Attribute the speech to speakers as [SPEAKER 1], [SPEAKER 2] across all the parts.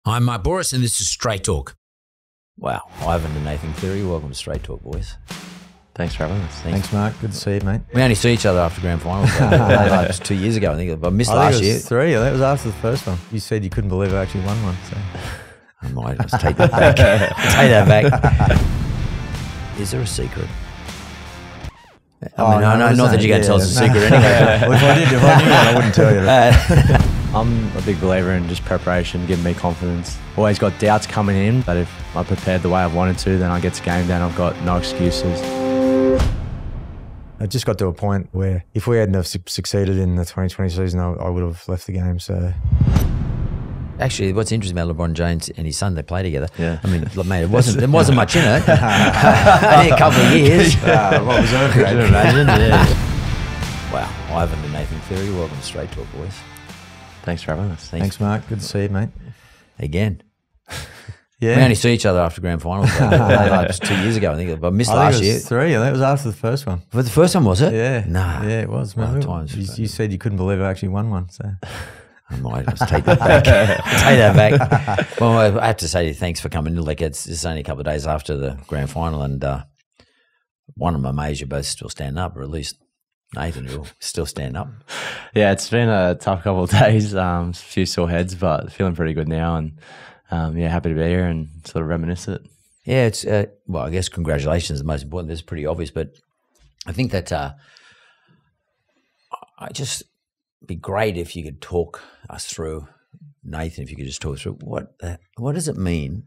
[SPEAKER 1] I'm Mark Boris, and this is Straight Talk.
[SPEAKER 2] Wow, Ivan and Nathan Cleary, welcome to Straight Talk, boys.
[SPEAKER 3] Thanks for having us.
[SPEAKER 4] Thanks, Mark. Good to see you, mate.
[SPEAKER 2] We only saw each other after Grand Final. It was 2 years ago, I think. I missed last year.
[SPEAKER 4] 3. That was after the first one. You said you couldn't believe I actually won one. So.
[SPEAKER 2] I might just take that back. Take that back. Is there a secret? I know, not that you're going to tell us a secret anyway.
[SPEAKER 4] Well, if I knew one, I wouldn't tell you.
[SPEAKER 3] I'm a big believer in just preparation, giving me confidence. Always got doubts coming in, but if I prepared the way I've wanted to, then I get to game day and I've got no excuses.
[SPEAKER 4] I just got to a point where if we hadn't have succeeded in the 2020 season, I would have left the game. So,
[SPEAKER 2] actually, what's interesting about LeBron James and his son, they play together.
[SPEAKER 3] Yeah.
[SPEAKER 2] I mean, mate, there wasn't much in it. Only a couple of years.
[SPEAKER 4] What was over?
[SPEAKER 2] Can you imagine? Yeah. Wow, Ivan and Nathan Cleary, welcome to Straight Talk, boys.
[SPEAKER 3] Thanks for having us.
[SPEAKER 4] Thanks, Mark. Good to see you, mate.
[SPEAKER 2] Again.
[SPEAKER 4] Yeah.
[SPEAKER 2] We only saw each other after Grand Final. It was 2 years ago, I think. I missed last year.
[SPEAKER 4] 3. That was after the first one.
[SPEAKER 2] But the first one, was it?
[SPEAKER 4] Yeah.
[SPEAKER 2] Nah.
[SPEAKER 4] Yeah, it was. Remember? You said you couldn't believe I actually won one. So.
[SPEAKER 2] I might just take that back. Take that back. Well, I have to say to you, thanks for coming in. Like, it's only a couple of days after the Grand Final, and one of my mates, you both still stand up, or at least Nathan, you'll still stand up.
[SPEAKER 3] Yeah, it's been a tough couple of days, a few sore heads, but feeling pretty good now, and happy to be here and sort of reminisce it.
[SPEAKER 2] Yeah, it's well, I guess congratulations is the most important. This is pretty obvious, but I think that I just be great if you could talk us through, Nathan, if you could just talk through what does it mean,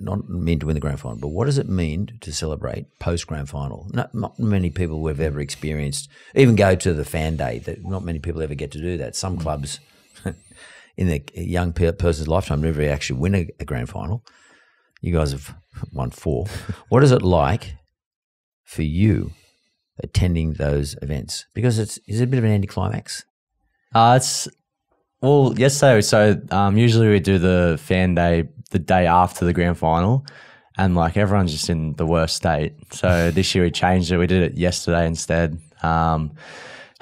[SPEAKER 2] not mean to win the Grand Final, but what does it mean to celebrate post-Grand Final? Not many people we've ever experienced, even go to the fan day, that not many people ever get to do that. Some clubs in a young person's lifetime never actually win a Grand Final. You guys have won 4. What is it like for you attending those events? Because is it a bit of an anticlimax?
[SPEAKER 3] Yesterday. So usually we do the fan day the day after the Grand Final, and like everyone's just in the worst state. So this year we changed it. We did it yesterday instead. Went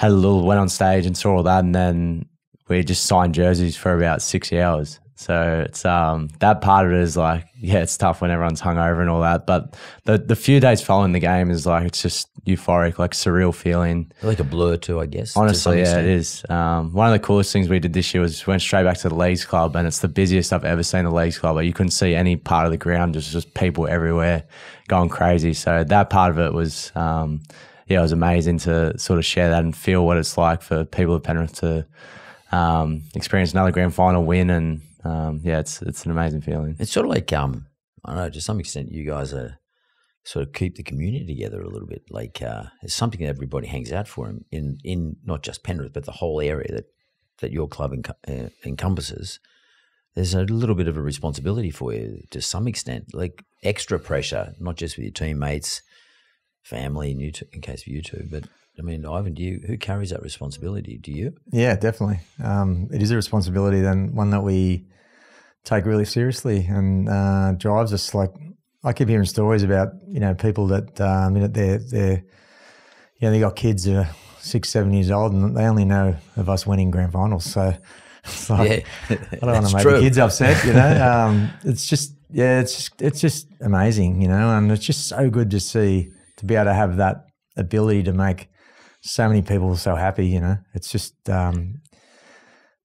[SPEAKER 3] on stage and saw all that, and then we just signed jerseys for about 6 hours. So it's that part of it is like, yeah, it's tough when everyone's hungover and all that. But the few days following the game is like, it's just euphoric, like surreal feeling.
[SPEAKER 2] Like a blur too, I guess.
[SPEAKER 3] Honestly, yeah, it is. One of the coolest things we did this year was went straight back to the Leagues Club, and it's the busiest I've ever seen the Leagues Club. Like, you couldn't see any part of the ground, just people everywhere going crazy. So that part of it was, it was amazing to sort of share that and feel what it's like for people of Penrith to experience another Grand Final win, and it's an amazing feeling.
[SPEAKER 2] It's sort of like I don't know, to some extent, you guys are sort of keep the community together a little bit. Like it's something that everybody hangs out for in not just Penrith, but the whole area that your club encompasses. There's a little bit of a responsibility for you to some extent, like extra pressure, not just with your teammates, family, and in case of you two, but. I mean, Ivan, who carries that responsibility? Do you? Yeah,
[SPEAKER 4] definitely. It is a responsibility, then one that we take really seriously, and drives us. Like, I keep hearing stories about people that they got kids who are 6, 7 years old, and they only know of us winning Grand Finals. So it's like, I don't want to make the kids upset. It's just amazing, and it's just so good to see, to be able to have that ability to make so many people so happy. It's just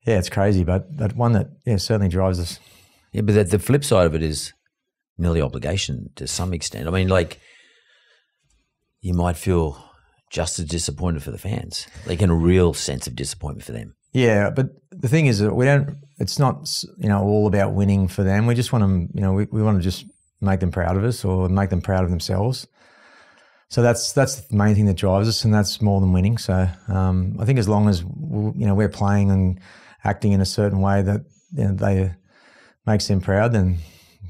[SPEAKER 4] it's crazy, but one that certainly drives us.
[SPEAKER 2] Yeah, but the flip side of it is nearly obligation to some extent. I mean, like, you might feel just as disappointed for the fans, like in a real sense of disappointment for them.
[SPEAKER 4] Yeah, but the thing is that we don't. It's not all about winning for them. We just want them. We want to just make them proud of us, or make them proud of themselves. So that's the main thing that drives us, and that's more than winning. So I think as long as we're playing and acting in a certain way that they makes them proud, then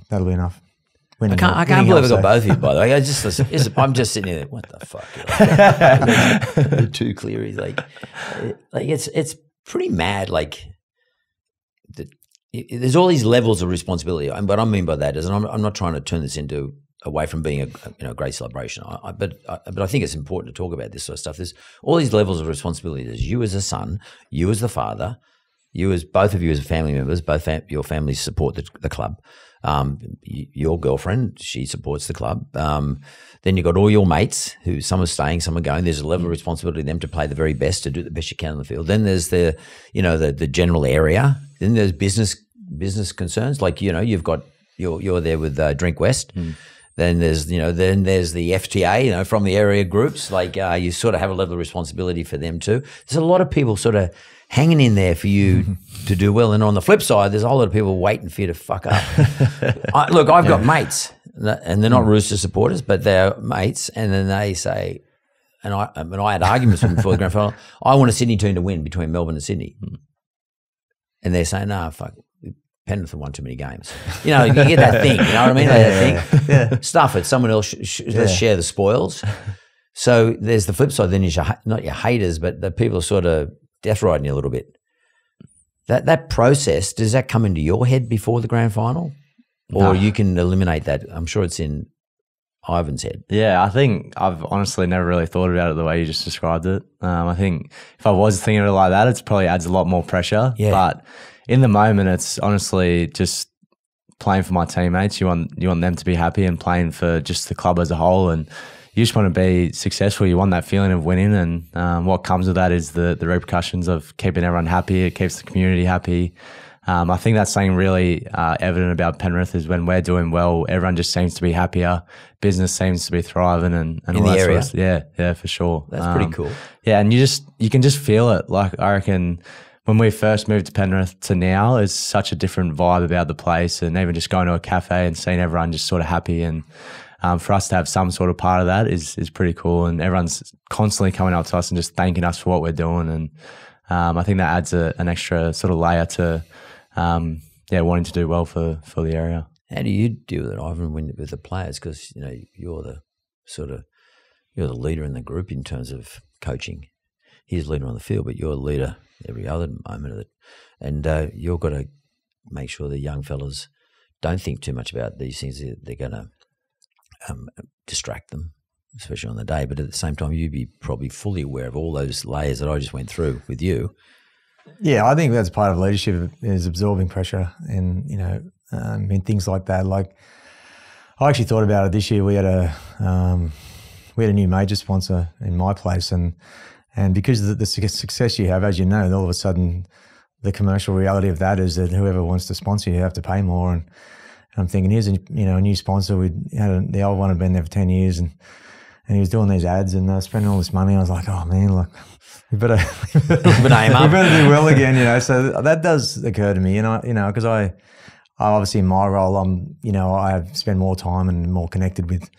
[SPEAKER 4] that'll be enough.
[SPEAKER 2] I can't believe I got both of you, by the way. I'm just sitting there, what the fuck? The two Clearys, like it's pretty mad. Like, there's all these levels of responsibility, and what I mean by that is, and I'm not trying to turn this away from being a great celebration, but I think it's important to talk about this sort of stuff. There's all these levels of responsibility. There's you as a son, you as the father, both of you as family members, your families support the club. Your girlfriend, she supports the club. Then you've got all your mates who some are staying, some are going. There's a level of responsibility to them to play the very best, to do the best you can on the field. Then there's the general area. Then there's business concerns. Like, you've got you're there with Drink West. Then there's the FTA, from the area groups. Like, you sort of have a level of responsibility for them too. There's a lot of people sort of hanging in there for you to do well. And on the flip side, there's a whole lot of people waiting for you to fuck up. I've got mates, and they're not Rooster supporters, but they're mates. And then they say, and I had arguments with them before the grand final, I want a Sydney team to win between Melbourne and Sydney. And they're saying, no, fuck, Penrith have won too many games. You get that thing, you know what I mean? That thing. Yeah. Stuff it. Someone else, let's share the spoils. So there's the flip side. Then is not your haters, but the people are sort of death riding you a little bit. That process, does that come into your head before the grand final? Or you can eliminate that? I'm sure it's in Ivan's head. Yeah,
[SPEAKER 3] I think I've honestly never really thought about it the way you just described it. I think if I was thinking of it like that, it probably adds a lot more pressure. Yeah. But in the moment, it's honestly just playing for my teammates. You want them to be happy, and playing for just the club as a whole, and you just want to be successful. You want that feeling of winning, and what comes with that is the repercussions of keeping everyone happy. It keeps the community happy. I think that's something really evident about Penrith is when we're doing well, everyone just seems to be happier. Business seems to be thriving, and
[SPEAKER 2] in all the area.
[SPEAKER 3] Yeah, for sure.
[SPEAKER 2] That's pretty cool.
[SPEAKER 3] Yeah, and you can just feel it. Like, I reckon when we first moved to Penrith to now, it's such a different vibe about the place, and even just going to a cafe and seeing everyone just sort of happy, and for us to have some sort of part of that is pretty cool. And everyone's constantly coming up to us and just thanking us for what we're doing, and I think that adds an extra sort of layer to wanting to do well for the area.
[SPEAKER 2] How do you deal with it, Ivan, with the players? Because you're the leader in the group in terms of coaching. He's the leader on the field, but you're a leader every other moment of it. And you've got to make sure the young fellas don't think too much about these things. They're going to distract them, especially on the day. But at the same time, you'd be probably fully aware of all those layers that I just went through with you.
[SPEAKER 4] Yeah, I think that's part of leadership, is absorbing pressure and, things like that. Like, I actually thought about it this year. We had a new major sponsor in my place, and because of the success you have, as you know, all of a sudden the commercial reality of that is that whoever wants to sponsor you have to pay more. And I'm thinking, here's a new sponsor. The old one had been there for 10 years, and he was doing these ads and spending all this money. I was like, oh man, look, we better aim up. We better do well again, So that does occur to me, because I obviously in my role, I spend more time and more connected with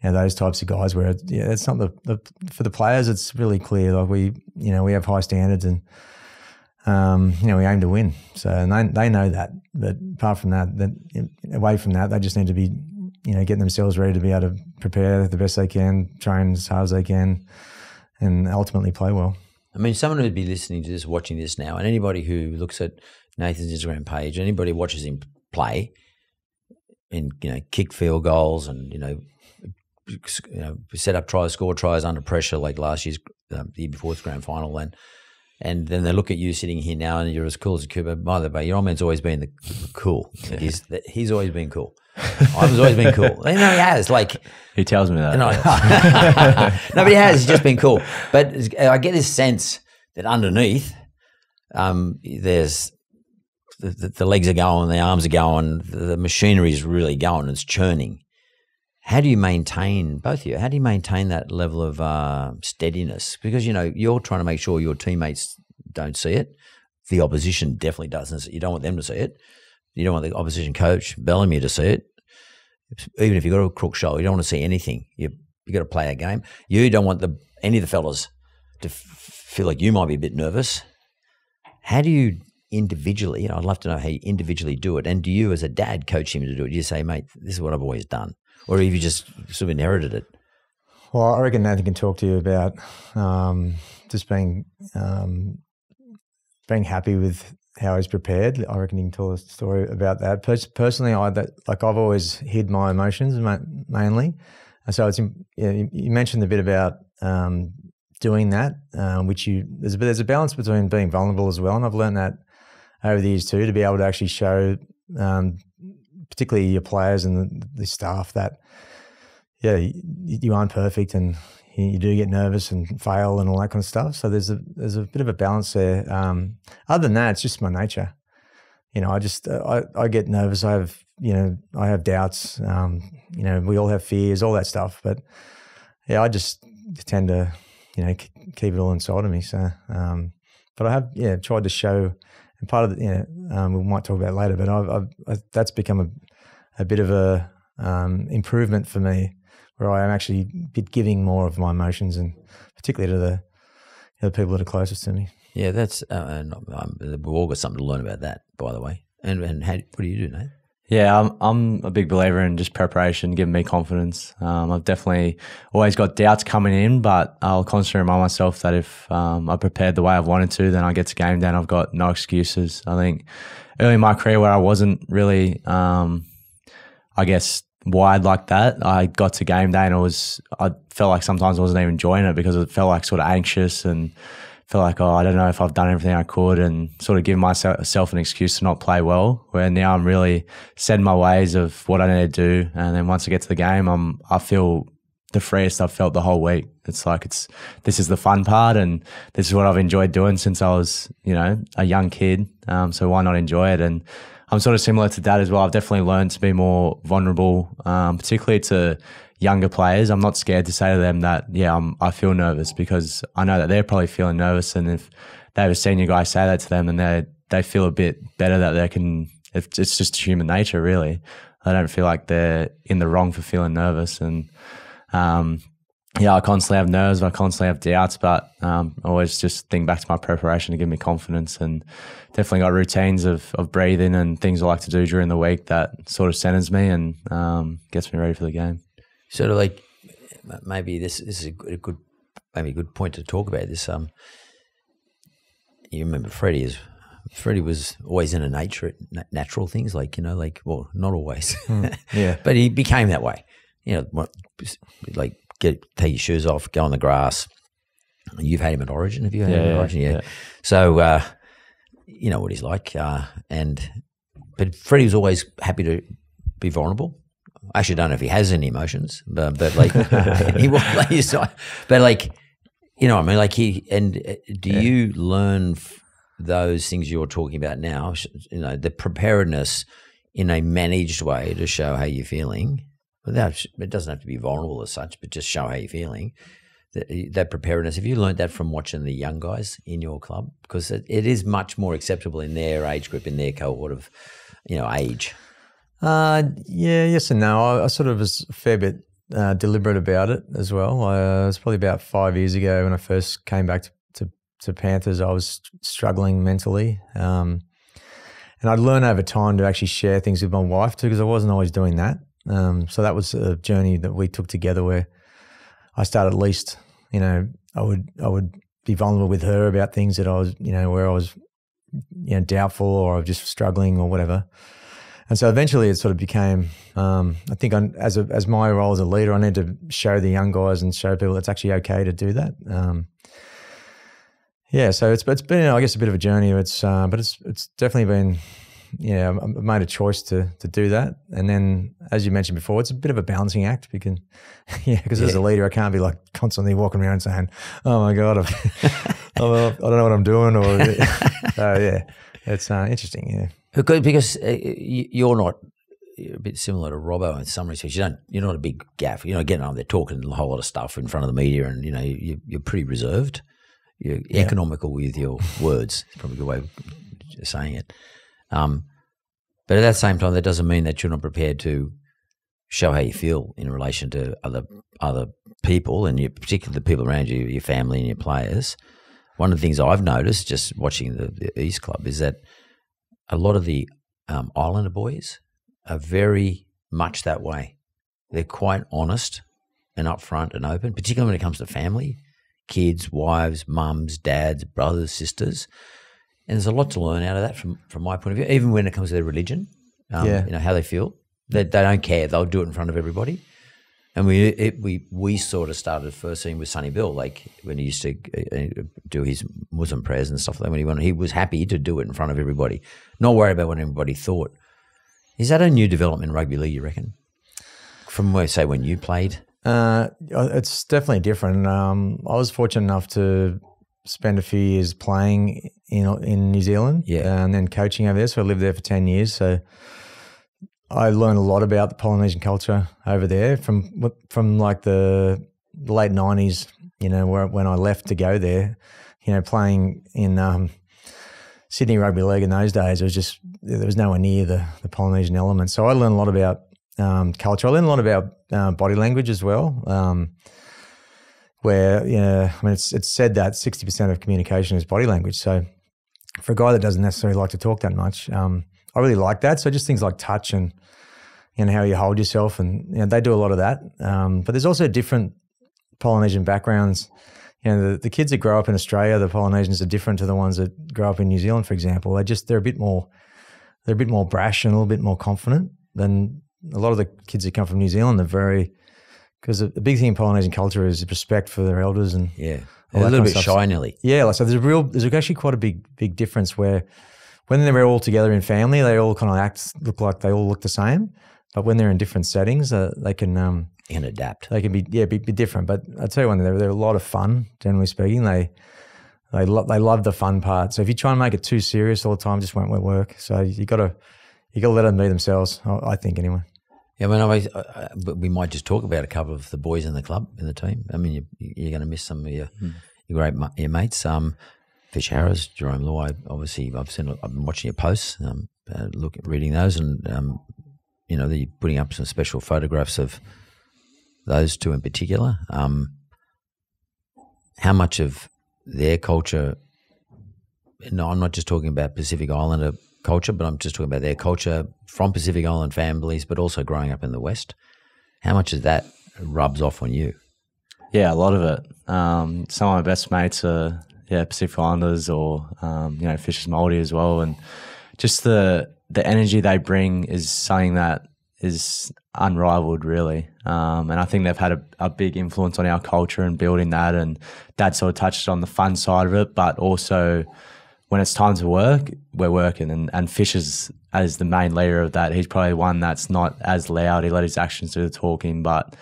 [SPEAKER 4] those types of guys. Where it's not for the players. It's really clear. Like, we have high standards, and we aim to win. So and they know that. But apart from that, away from that, they just need to be getting themselves ready to be able to prepare the best they can, train as hard as they can, and ultimately play well.
[SPEAKER 2] I mean, someone who'd be listening to this, watching this now, and anybody who looks at Nathan's Instagram page, anybody who watches him play and kick field goals and set up tries, score tries under pressure like last year's the year before's grand final, and then they look at you sitting here now and you're as cool as a cuba. By the way, your old man's always been the cool. Yeah. He's always been cool. I've always been cool. He has. Like,
[SPEAKER 3] he tells me that.
[SPEAKER 2] No, but he has. He's just been cool. But I get this sense that underneath, there's the legs are going, the arms are going, the machinery is really going. It's churning. How do you maintain, both of you, how do you maintain that level of steadiness? Because, you're trying to make sure your teammates don't see it. The opposition definitely doesn't. You don't want them to see it. You don't want the opposition coach, Bellamy, to see it. Even if you've got a crook shoulder, you don't want to see anything. You've got to play a game. You don't want any of the fellas to feel like you might be a bit nervous. How do you individually, I'd love to know how you individually do it. And do you as a dad coach him to do it? Do you say, mate, this is what I've always done? Or have you just sort of inherited it?
[SPEAKER 4] Well, I reckon Nathan can talk to you about just being happy with how he's prepared. I reckon he can tell a story about that. Personally, I've always hid my emotions mainly. So you mentioned a bit about doing that, which there's a balance between being vulnerable as well, and I've learned that over the years too, to be able to actually show, particularly your players and the staff, that you aren't perfect and you do get nervous and fail and all that kind of stuff. So there's a bit of a balance there. Other than that, it's just my nature. I get nervous. I have doubts. We all have fears, all that stuff. But I just tend to, keep it all inside of me. So, but I have, tried to show, and part of it, we might talk about it later, but that's become a bit of a improvement for me, where I am actually giving more of my emotions, and particularly to the people that are closest to me.
[SPEAKER 2] Yeah, that's we've all got something to learn about that, by the way. And what do you do, Nate?
[SPEAKER 3] Yeah, I'm a big believer in just preparation, giving me confidence. I've definitely always got doubts coming in, but I'll constantly remind myself that if I prepared the way I've wanted to, then I get to game day and I've got no excuses. I think early in my career where I wasn't really, wide like that, I got to game day and I felt like sometimes I wasn't even enjoying it because it felt like sort of anxious and felt like, I don't know if I've done everything I could, and sort of give myself an excuse to not play well, where now I'm really set in my ways of what I need to do. And then once I get to the game, I feel the freest I've felt the whole week. It's like this is the fun part, and this is what I've enjoyed doing since I was, a young kid. So why not enjoy it? And I'm sort of similar to Dad as well. I've definitely learned to be more vulnerable, particularly to younger players. I'm not scared to say to them that, I feel nervous, because I know that they're probably feeling nervous. And if they have a senior guy say that to them, and they feel a bit better that they can, it's just human nature, really. I don't feel like they're in the wrong for feeling nervous. And I constantly have nerves, I constantly have doubts, but I always just think back to my preparation to give me confidence, and definitely got routines of breathing and things I like to do during the week that sort of centers me and gets me ready for the game.
[SPEAKER 2] Sort of like, maybe this is a good point to talk about this. You remember Freddie was always into natural things, not always.
[SPEAKER 4] Yeah.
[SPEAKER 2] But he became that way. Take your shoes off, go on the grass. You've had him at Origin, have you had him at Origin? Yeah. So you know what he's like. But Freddie was always happy to be vulnerable. I actually don't know if he has any emotions, but he was do you learn those things you're talking about now? The preparedness in a managed way to show how you're feeling. It doesn't have to be vulnerable as such, but just show how you're feeling. That preparedness. Have you learned that from watching the young guys in your club? Because it is much more acceptable in their age group, in their cohort of, age.
[SPEAKER 4] Yes and no. I sort of was a fair bit deliberate about it as well. It was probably about 5 years ago when I first came back to Panthers. I was struggling mentally, and I'd learned over time to actually share things with my wife too, because I wasn't always doing that. So that was a journey that we took together, where I started at least, I would be vulnerable with her about things that I was, where I was, doubtful, or I was just struggling or whatever. And so eventually it sort of became, I think as my role as a leader, I need to show the young guys and show people it's actually okay to do that. So it's been, I guess, a bit of a journey. But it's definitely been, I made a choice to do that. And then, as you mentioned before, it's a bit of a balancing act, because as a leader, I can't be like constantly walking around saying, "Oh my God, I don't know what I'm doing," or it's interesting. Yeah.
[SPEAKER 2] Because you're a bit similar to Robbo in some respects. You're not a big gaff. You're not getting on there talking a whole lot of stuff in front of the media, and you're pretty reserved. You're economical with your words. It's probably a good way of saying it. But at that same time, that doesn't mean that you're not prepared to show how you feel in relation to other people, and particularly the people around you, your family and your players. One of the things I've noticed just watching the East Club is that a lot of the Islander boys are very much that way. They're quite honest and upfront and open, particularly when it comes to family, kids, wives, mums, dads, brothers, sisters. And there's a lot to learn out of that from my point of view, even when it comes to their religion, how they feel. They don't care. They'll do it in front of everybody. And we sort of started first seeing with Sonny Bill, like when he used to do his Muslim prayers and stuff like that. He was happy to do it in front of everybody, not worried about what everybody thought. Is that a new development in rugby league, you reckon? From when you played?
[SPEAKER 4] It's definitely different. I was fortunate enough to spend a few years playing in New Zealand, and then coaching over there. So I lived there for 10 years. So I learned a lot about the Polynesian culture over there from like the late 90s, when I left to go there, playing in Sydney Rugby League in those days. There was nowhere near the Polynesian element. So I learned a lot about culture. I learned a lot about body language as well, where, it's said that 60% of communication is body language. So for a guy that doesn't necessarily like to talk that much, I really like that. So just things like touch and how you hold yourself, and they do a lot of that. But there's also different Polynesian backgrounds. The kids that grow up in Australia, the Polynesians, are different to the ones that grow up in New Zealand, for example. They're a bit more brash and a little bit more confident than a lot of the kids that come from New Zealand. Because the big thing in Polynesian culture is respect for their elders and
[SPEAKER 2] a little bit shy, nearly.
[SPEAKER 4] Yeah, so there's actually quite a big difference where when they're all together in family, they all kind of look like they all look the same. But when they're in different settings, they can
[SPEAKER 2] adapt.
[SPEAKER 4] They can be different. But I tell you one, they're a lot of fun. Generally speaking, they love the fun part. So if you try and make it too serious all the time, it just won't work. So you got to let them be themselves. I think anyway.
[SPEAKER 2] Yeah, but we might just talk about a couple of the boys in the club, in the team. I mean, you're going to miss some of your great mates. Fish Harris, Jarome Luai. Obviously, I've been watching your posts, reading those, and you're putting up some special photographs of those two in particular. How much of their culture? No, I'm not just talking about Pacific Islander culture, but I'm just talking about their culture from Pacific Island families, but also growing up in the West. How much of that rubs off on you?
[SPEAKER 3] Yeah, a lot of it. Some of my best mates are Pacific Islanders or Fishers Maori as well, and just the energy they bring is something that is unrivaled, really. And I think they've had a big influence on our culture and building that. And Dad sort of touched on the fun side of it, but also when it's time to work, we're working. And Fish as the main leader of that, he's probably one that's not as loud. He let his actions do the talking, but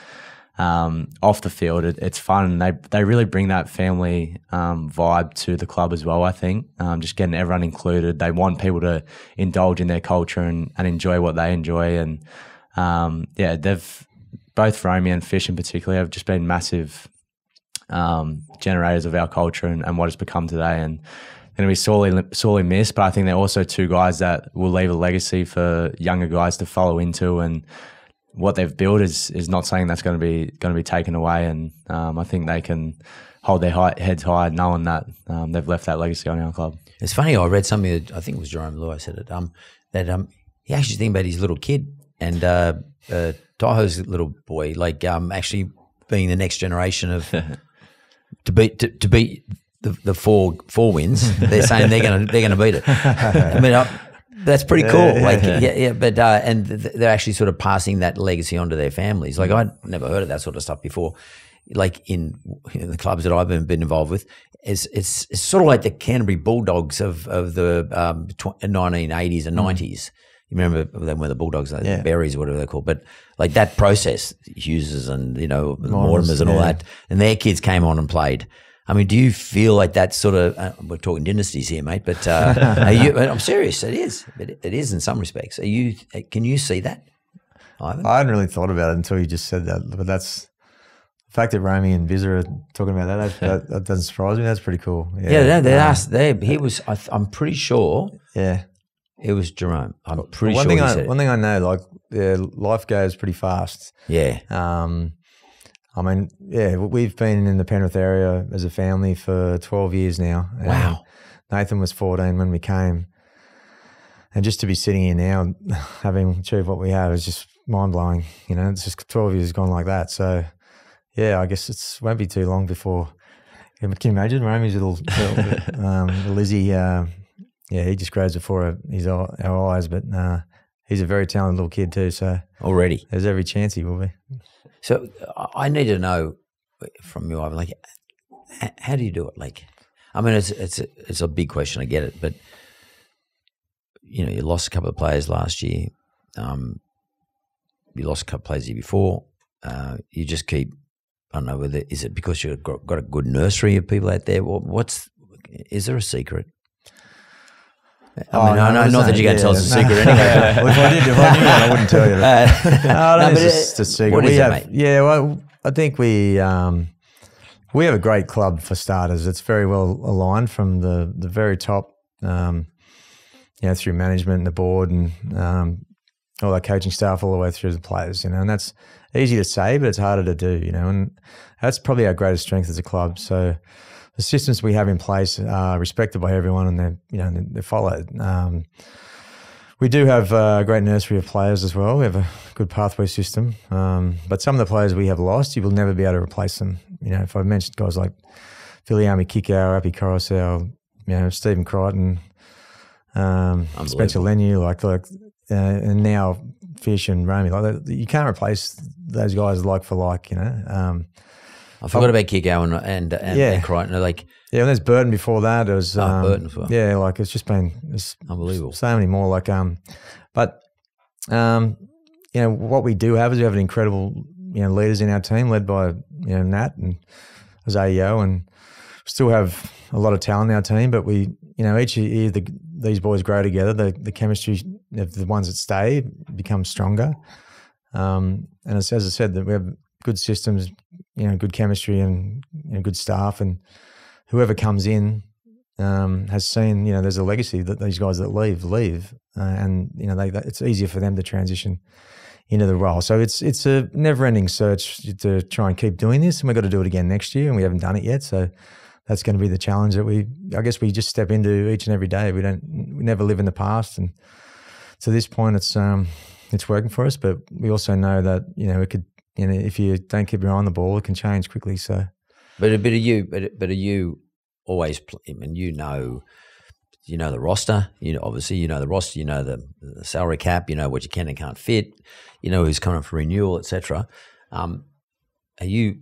[SPEAKER 3] off the field, it's fun. They really bring that family vibe to the club as well, I think. Just getting everyone included. They want people to indulge in their culture and enjoy what they enjoy. And they've both Romy and Fish in particular have just been massive generators of our culture and what it's become today. And going to be sorely missed, but I think they're also two guys that will leave a legacy for younger guys to follow into, and what they've built is not something that's going to be taken away. And I think they can hold their heads high knowing that they've left that legacy on our club.
[SPEAKER 2] It's funny, I read something that I think it was Jarome Luai said it, that he actually think about his little kid and Taiho's little boy, actually being the next generation of to beat the four wins. They're saying they're going to beat it. I mean, that's pretty cool. But and they're actually sort of passing that legacy on to their families. Like, I'd never heard of that sort of stuff before. Like in the clubs that I've been involved with, it's sort of like the Canterbury Bulldogs of the 1980s and 90s. You remember them when the Bulldogs, the Berries, whatever they're called. But like that process, Hugheses and Mortimers and all that, and their kids came on and played. I mean, do you feel like that sort of? We're talking dynasties here, mate. But are you? I'm serious. It is. It is in some respects. Are you? Can you see that, Ivan?
[SPEAKER 4] I hadn't really thought about it until you just said that. But that's the fact that Romy and Viz are talking about that doesn't surprise me. That's pretty cool.
[SPEAKER 2] He was. I'm pretty sure.
[SPEAKER 4] Yeah.
[SPEAKER 2] It was Jarome. I'm pretty sure.
[SPEAKER 4] One thing I know, life goes pretty fast.
[SPEAKER 2] Yeah.
[SPEAKER 4] I mean, we've been in the Penrith area as a family for 12 years now.
[SPEAKER 2] Wow.
[SPEAKER 4] Nathan was 14 when we came. And just to be sitting here now, having achieved what we have is just mind-blowing. It's just 12 years gone like that. So, I guess it won't be too long before. Can you imagine Romy's little Lizzie? He just grows before our eyes. But he's a very talented little kid too. So
[SPEAKER 2] already,
[SPEAKER 4] there's every chance he will be.
[SPEAKER 2] So I need to know from you, Ivan, like, how do you do it? Like, I mean, it's a big question. I get it, but you know, you lost a couple of players last year. You lost a couple of players the year before. You just keep. I don't know whether is it because you've got a good nursery of people out there. Is there a secret? I mean, I know not that you're going to tell us a secret anyway.
[SPEAKER 4] Well, if I knew one, I wouldn't tell you that. No, it's just a secret.
[SPEAKER 2] What is it, mate?
[SPEAKER 4] Yeah, well, I think we have a great club for starters. It's very well aligned from the very top, through management and the board and all our coaching staff all the way through the players, and that's easy to say, but it's harder to do, and that's probably our greatest strength as a club. So the systems we have in place are respected by everyone, and they're followed. We do have a great nursery of players as well. We have a good pathway system, but some of the players we have lost, you will never be able to replace them. If I mentioned guys like Viliami Kikau, Api Coruscant, Stephen Crichton, Spencer Leniu, and now Fish and Romy, you can't replace those guys like for like.
[SPEAKER 2] I forgot about Kikau and Crichton. And
[SPEAKER 4] there's Burton before that. It was
[SPEAKER 2] Burton as well.
[SPEAKER 4] Yeah, it's just been
[SPEAKER 2] unbelievable.
[SPEAKER 4] So many more. What we do have is we have an incredible leaders in our team, led by Nat and Zayo, and still have a lot of talent in our team. But we each year these boys grow together. The chemistry of the ones that stay becomes stronger. And as I said, that we have good systems, good chemistry and good staff, and whoever comes in has seen, there's a legacy that these guys that leave, and it's easier for them to transition into the role. So it's a never-ending search to try and keep doing this, and we've got to do it again next year, and we haven't done it yet. So that's going to be the challenge that we just step into each and every day. We never live in the past, and to this point, it's working for us. But we also know that it could. If you don't keep your eye on the ball, it can change quickly. So,
[SPEAKER 2] but are you always? I mean, the roster. Obviously, the roster. The salary cap. What you can and can't fit. Who's coming up for renewal, etc. Do you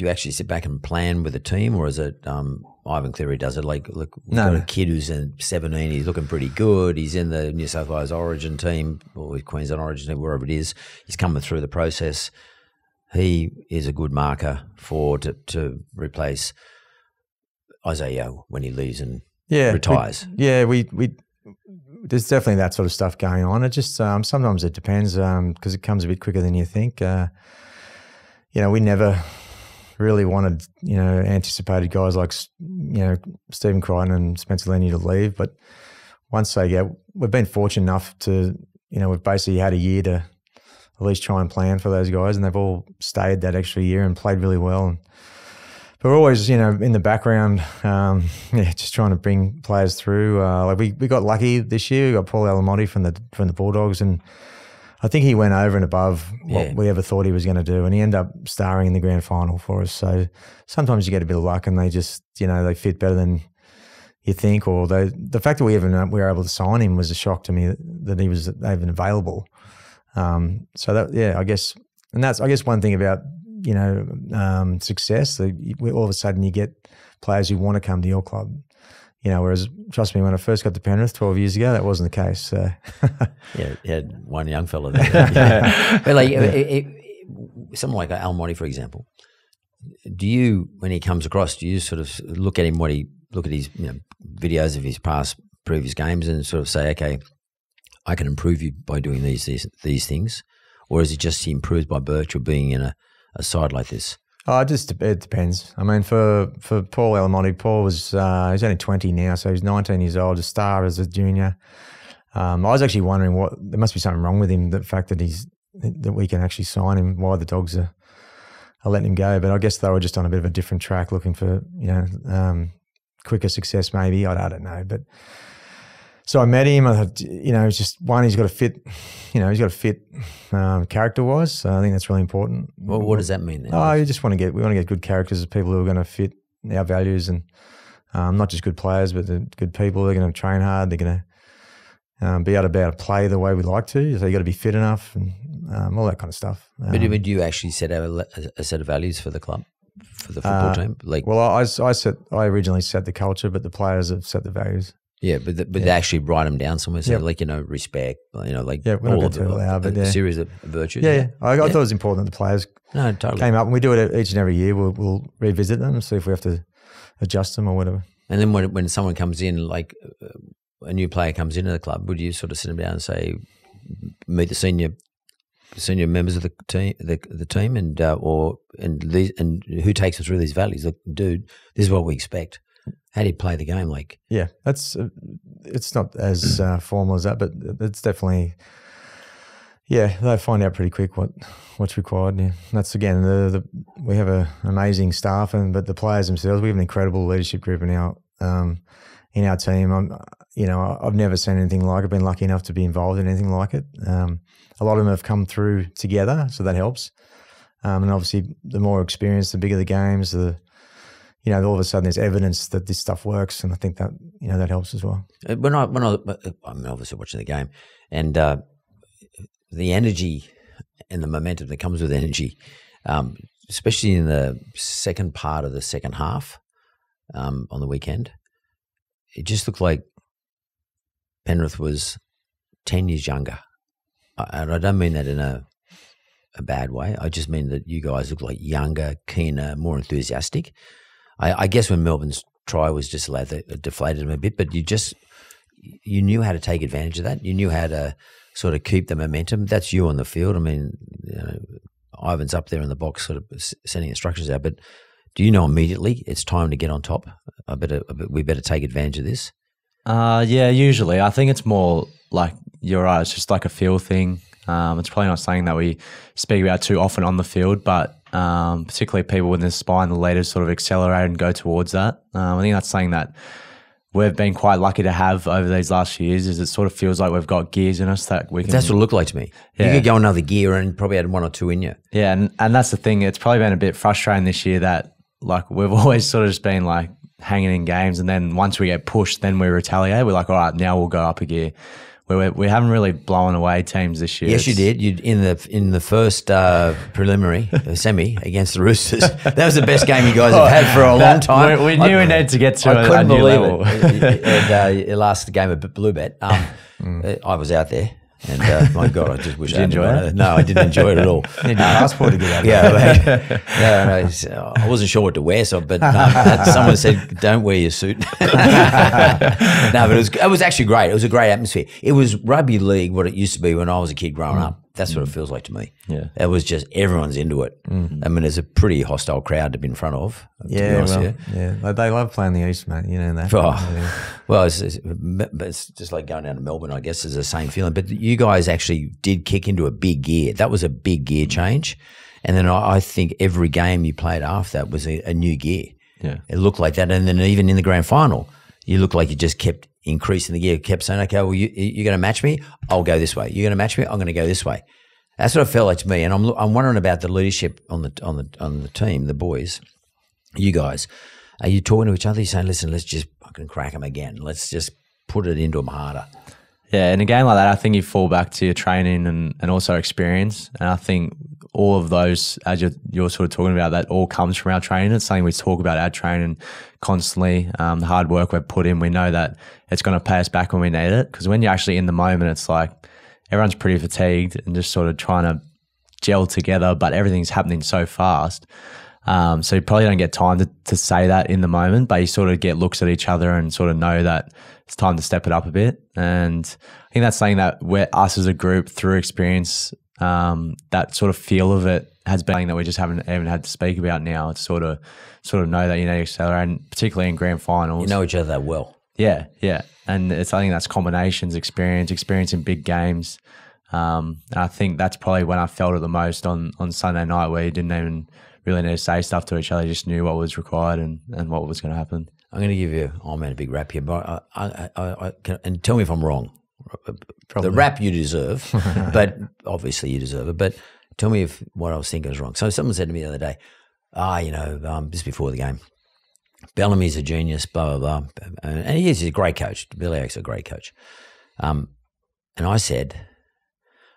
[SPEAKER 2] actually sit back and plan with the team, or is it Ivan Cleary does it? We've got a kid who's in 17. He's looking pretty good. He's in the New South Wales Origin team or Queensland Origin team, wherever it is. He's coming through the process. He is a good marker to replace Isaiah when he leaves and retires.
[SPEAKER 4] We there's definitely that sort of stuff going on. It just sometimes it depends because it comes a bit quicker than you think. We never really wanted, anticipated guys like, Stephen Crichton and Spencer Leniu to leave. But once they get, we've been fortunate enough to, we've basically had a year to at least try and plan for those guys, and they've all stayed that extra year and played really well. But we're always, in the background, just trying to bring players through. We got lucky this year. We got Paul Alamotti from the Bulldogs, and I think he went over and above what we ever thought he was going to do, and he ended up starring in the grand final for us. So sometimes you get a bit of luck, and they just, they fit better than you think. Or the fact that we were able to sign him was a shock to me that he was even available. So that, I guess, and that's one thing about success. All of a sudden you get players who want to come to your club. Whereas, trust me, when I first got to Penrith 12 years ago, that wasn't the case. So.
[SPEAKER 2] You had one young fella there. But someone like Alamotti, for example, do you, when he comes across, do you sort of look at him, look at his videos of his previous games and sort of say, okay, I can improve you by doing these things? Or is it just he improves by virtue of being in a side like this?
[SPEAKER 4] Oh, it depends. I mean, for Paul Alamotti, Paul was he's only 20 now, so he's 19 years old, a star as a junior. I was actually wondering there must be something wrong with him, the fact that we can actually sign him, why the Dogs are letting him go. But I guess they were just on a bit of a different track, looking for quicker success maybe. I don't know, but. So I met him. It's just one. He's got to fit. He's got to fit character-wise. So I think that's really important.
[SPEAKER 2] Well, what does that mean then?
[SPEAKER 4] We want to get good characters of people who are going to fit our values, and not just good players, but good people. They're going to train hard. They're going to be able to play the way we like to. So you got to be fit enough, and all that kind of stuff.
[SPEAKER 2] But do you actually set out a set of values for the club, for the football team?
[SPEAKER 4] Well, I originally set the culture, but the players have set the values.
[SPEAKER 2] Yeah, but they actually write them down somewhere. So respect,
[SPEAKER 4] we're not going to allow, but
[SPEAKER 2] a series of virtues.
[SPEAKER 4] Yeah. I thought it was important that the players came up, and we do it each and every year. We'll revisit them and see if we have to adjust them or whatever.
[SPEAKER 2] And then when someone comes in, like a new player comes into the club, would you sort of sit them down and say, meet the senior members of the team, and who takes us through these values? Look, dude, this is what we expect. How do you play the game? Like,
[SPEAKER 4] yeah, that's it's not as formal as that, but it's definitely, they find out pretty quick what's required. Yeah, that's again we have an amazing staff, but the players themselves, we have an incredible leadership group in our team. I've never seen anything like it. I've been lucky enough to be involved in anything like it. A lot of them have come through together, so that helps. And obviously, the more experience, the bigger the games, all of a sudden there's evidence that this stuff works, and I think that that helps as well. I'm
[SPEAKER 2] obviously watching the game, and the energy and the momentum that comes with energy, especially in the second part of the second half on the weekend, it just looked like Penrith was 10 years younger. And I don't mean that in a bad way. I just mean that you guys look like younger, keener, more enthusiastic. I guess when Melbourne's try was just deflated them a bit, but you knew how to take advantage of that. You knew how to sort of keep the momentum. That's you on the field. I mean, Ivan's up there in the box sort of sending instructions out, but do you know immediately it's time to get on top? We better take advantage of this?
[SPEAKER 3] Yeah, usually. I think it's more like, you're right, it's just like a feel thing. It's probably not something that we speak about too often on the field, but particularly people with the spine, the leaders sort of accelerate and go towards that. I think that's something that we've been quite lucky to have over these last few years, is it sort of feels like we've got gears in us that we can...
[SPEAKER 2] That's what it looked like to me. Yeah. You could go another gear and probably had one or two in you.
[SPEAKER 3] Yeah, and that's the thing. It's probably been a bit frustrating this year that like we've always sort of just been like hanging in games, and then once we get pushed, then we retaliate. We're like, all right, now we'll go up a gear. We haven't really blown away teams this year.
[SPEAKER 2] Yes, you did. You in the first preliminary semi against the Roosters. That was the best game you guys have had for a long time.
[SPEAKER 3] We knew we needed to get to a new level.
[SPEAKER 2] It last game a blue bet. I was out there. And my God, I just wish I
[SPEAKER 3] enjoyed it.
[SPEAKER 2] No, I didn't enjoy it at all.
[SPEAKER 4] You need a passport to get out of
[SPEAKER 2] there. No, I wasn't sure what to wear, but someone said, "Don't wear your suit." No, but it was actually great. It was a great atmosphere. It was rugby league, what it used to be when I was a kid growing up. That's what it feels like to me.
[SPEAKER 3] Yeah,
[SPEAKER 2] it was just everyone's into it. I mean, it's a pretty hostile crowd to be in front of.
[SPEAKER 4] Yeah, they love playing the East, mate. You know that.
[SPEAKER 2] Well, it's just like going down to Melbourne, I guess, is the same feeling. But you guys actually did kick into a big gear. That was a big gear change. And then I think every game you played after that was a new gear.
[SPEAKER 3] Yeah,
[SPEAKER 2] it looked like that. And then even in the grand final, you looked like you just kept increasing the gear, kept saying, okay, well, you're going to match me? I'll go this way. You're going to match me? I'm going to go this way. That's what it felt like to me. And I'm wondering about the leadership on the team, the boys, you guys. Are you talking to each other? You're saying, listen, let's just fucking crack them again. Let's just put it into them harder.
[SPEAKER 3] Yeah, in a game like that, I think you fall back to your training and also experience. And I think all of those, as you're sort of talking about, that all comes from our training. It's something we talk about our training constantly. The hard work we've put in, we know that it's going to pay us back when we need it. Because when you're actually in the moment, it's like everyone's pretty fatigued and just sort of trying to gel together, but everything's happening so fast. So you probably don't get time to say that in the moment, but you sort of get looks at each other and sort of know that it's time to step it up a bit. And I think that's something that us as a group, through experience, that sort of feel of it has been something that we just haven't even had to speak about now. It's sort of know that you need to accelerate, and particularly in grand finals.
[SPEAKER 2] You know each other that well.
[SPEAKER 3] Yeah. And it's something that's combinations, experience in big games. And I think that's probably when I felt it the most on Sunday night, where you didn't even really need to say stuff to each other. You just knew what was required and what was going to happen.
[SPEAKER 2] I'm going to give you, a big rap here, but I can, and tell me if I'm wrong. Probably. The rap you deserve, but obviously you deserve it. But tell me if what I was thinking was wrong. So someone said to me the other day, just before the game, Bellamy's a genius, blah, blah, blah. And he's a great coach. Billy Oak's a great coach. And I said,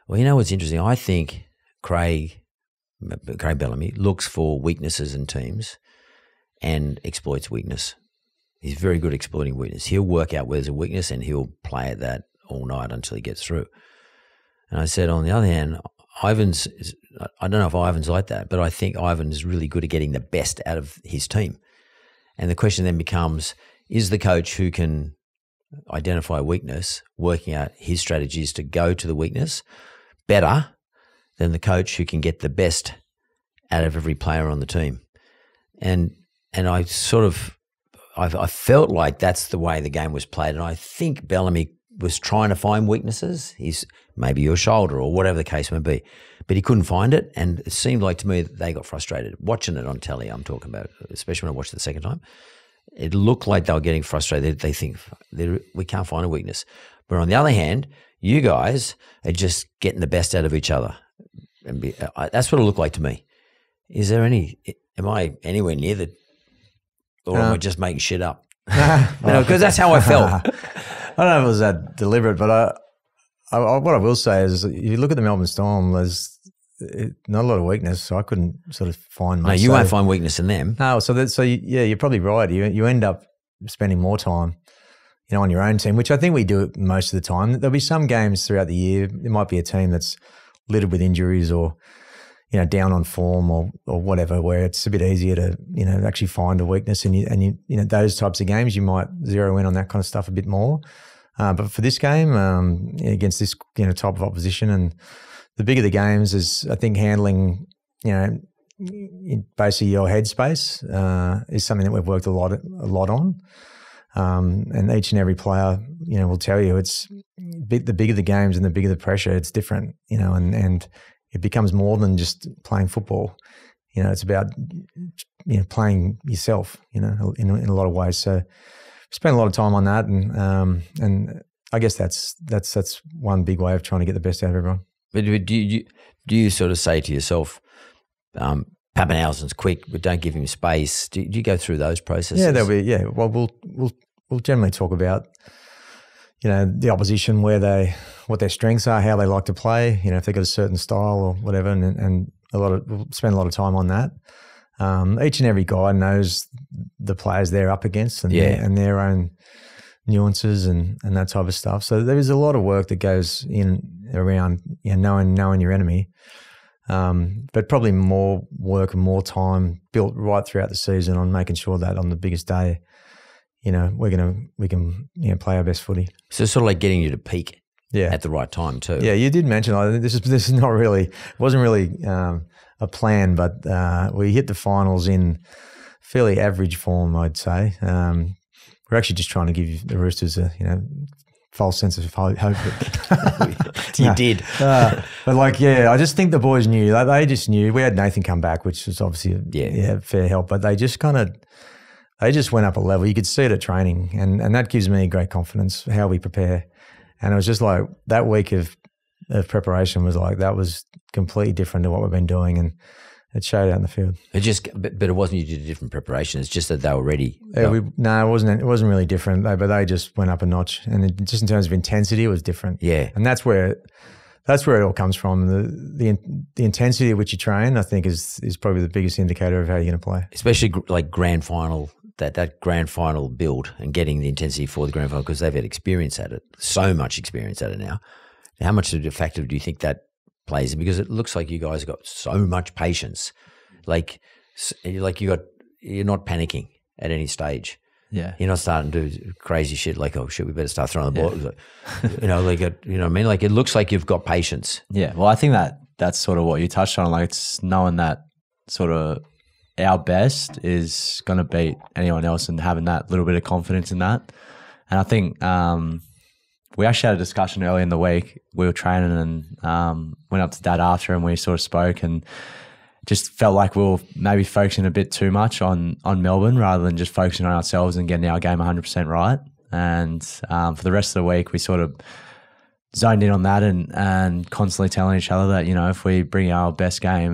[SPEAKER 2] Well, you know what's interesting? I think Craig Bellamy looks for weaknesses in teams and exploits weakness. He's very good at exploiting weakness. He'll work out where there's a weakness and he'll play at that all night until he gets through. And I said, on the other hand, I don't know if Ivan's like that, but I think Ivan is really good at getting the best out of his team. And the question then becomes, is the coach who can identify weakness working out his strategies to go to the weakness better than the coach who can get the best out of every player on the team? And I sort of, I felt like that's the way the game was played. And I think Bellamy was trying to find weaknesses. He's maybe your shoulder or whatever the case may be, but he couldn't find it. And it seemed like to me that they got frustrated. Watching it on telly, I'm talking about, especially when I watched it the second time, it looked like they were getting frustrated. They think we can't find a weakness. But on the other hand, you guys are just getting the best out of each other. And that's what it looked like to me. Am I anywhere near the, or am I just making shit up? Because that's how I felt.
[SPEAKER 4] I don't know if it was that deliberate, but what I will say is, if you look at the Melbourne Storm, there's not a lot of weakness, so I couldn't sort of find much.
[SPEAKER 2] No, you won't find weakness in them.
[SPEAKER 4] No, you're probably right. You end up spending more time, on your own team, which I think we do most of the time. There'll be some games throughout the year. There might be a team that's littered with injuries or, down on form or whatever, where it's a bit easier to, actually find a weakness. And those types of games, you might zero in on that kind of stuff a bit more. But for this game, against this, type of opposition, and the bigger the games is, I think, handling, basically your headspace is something that we've worked a lot on. And each and every player, will tell you the bigger the games and the bigger the pressure, it's different, and it becomes more than just playing football. It's about, playing yourself, in a lot of ways. So spent a lot of time on that. And I guess that's one big way of trying to get the best out of everyone.
[SPEAKER 2] But do you sort of say to yourself, Pappenhausen's quick, but don't give him space? Do you go through those processes?
[SPEAKER 4] Yeah, Well, we'll generally talk about, the opposition, what their strengths are, how they like to play, if they've got a certain style or whatever, and we'll spend a lot of time on that. Each and every guy knows the players they're up against and their own nuances and that type of stuff. So there is a lot of work that goes in around knowing your enemy. But probably more work and more time built right throughout the season on making sure that on the biggest day, we can play our best footy.
[SPEAKER 2] So it's sort of like getting you to peak at the right time too.
[SPEAKER 4] Yeah, you did mention this is not really, it wasn't really a plan, but we hit the finals in fairly average form, I'd say. We're actually just trying to give the Roosters a false sense of hope.
[SPEAKER 2] You did.
[SPEAKER 4] But I just think the boys knew. They just knew. We had Nathan come back, which was obviously a fair help, but they just went up a level. You could see it at training, and that gives me great confidence how we prepare. And it was just like that week of preparation that was completely different to what we've been doing, and it showed out in the field.
[SPEAKER 2] But it wasn't you did a different preparation. It's just that they were ready.
[SPEAKER 4] It wasn't. It wasn't really different. But they just went up a notch, and just in terms of intensity, it was different.
[SPEAKER 2] Yeah,
[SPEAKER 4] and that's where it all comes from. The intensity at which you train, I think, is probably the biggest indicator of how you're going to play.
[SPEAKER 2] Especially like grand final, that grand final build and getting the intensity for the grand final, because they've had experience at it, so much experience at it now. How much of a factor do you think that plays? Because it looks like you guys have got so much patience, like you're not panicking at any stage.
[SPEAKER 3] Yeah,
[SPEAKER 2] you're not starting to do crazy shit like, oh shit, we better start throwing the ball. Like, you know what I mean? Like, it looks like you've got patience.
[SPEAKER 3] Yeah, well, I think that's sort of what you touched on. Like, it's knowing that sort of our best is going to beat anyone else, and having that little bit of confidence in that. And I think we actually had a discussion early in the week. We were training and went up to Dad after, and we sort of spoke and just felt like we were maybe focusing a bit too much on Melbourne rather than just focusing on ourselves and getting our game 100% right. And for the rest of the week, we sort of zoned in on that and constantly telling each other that, if we bring our best game,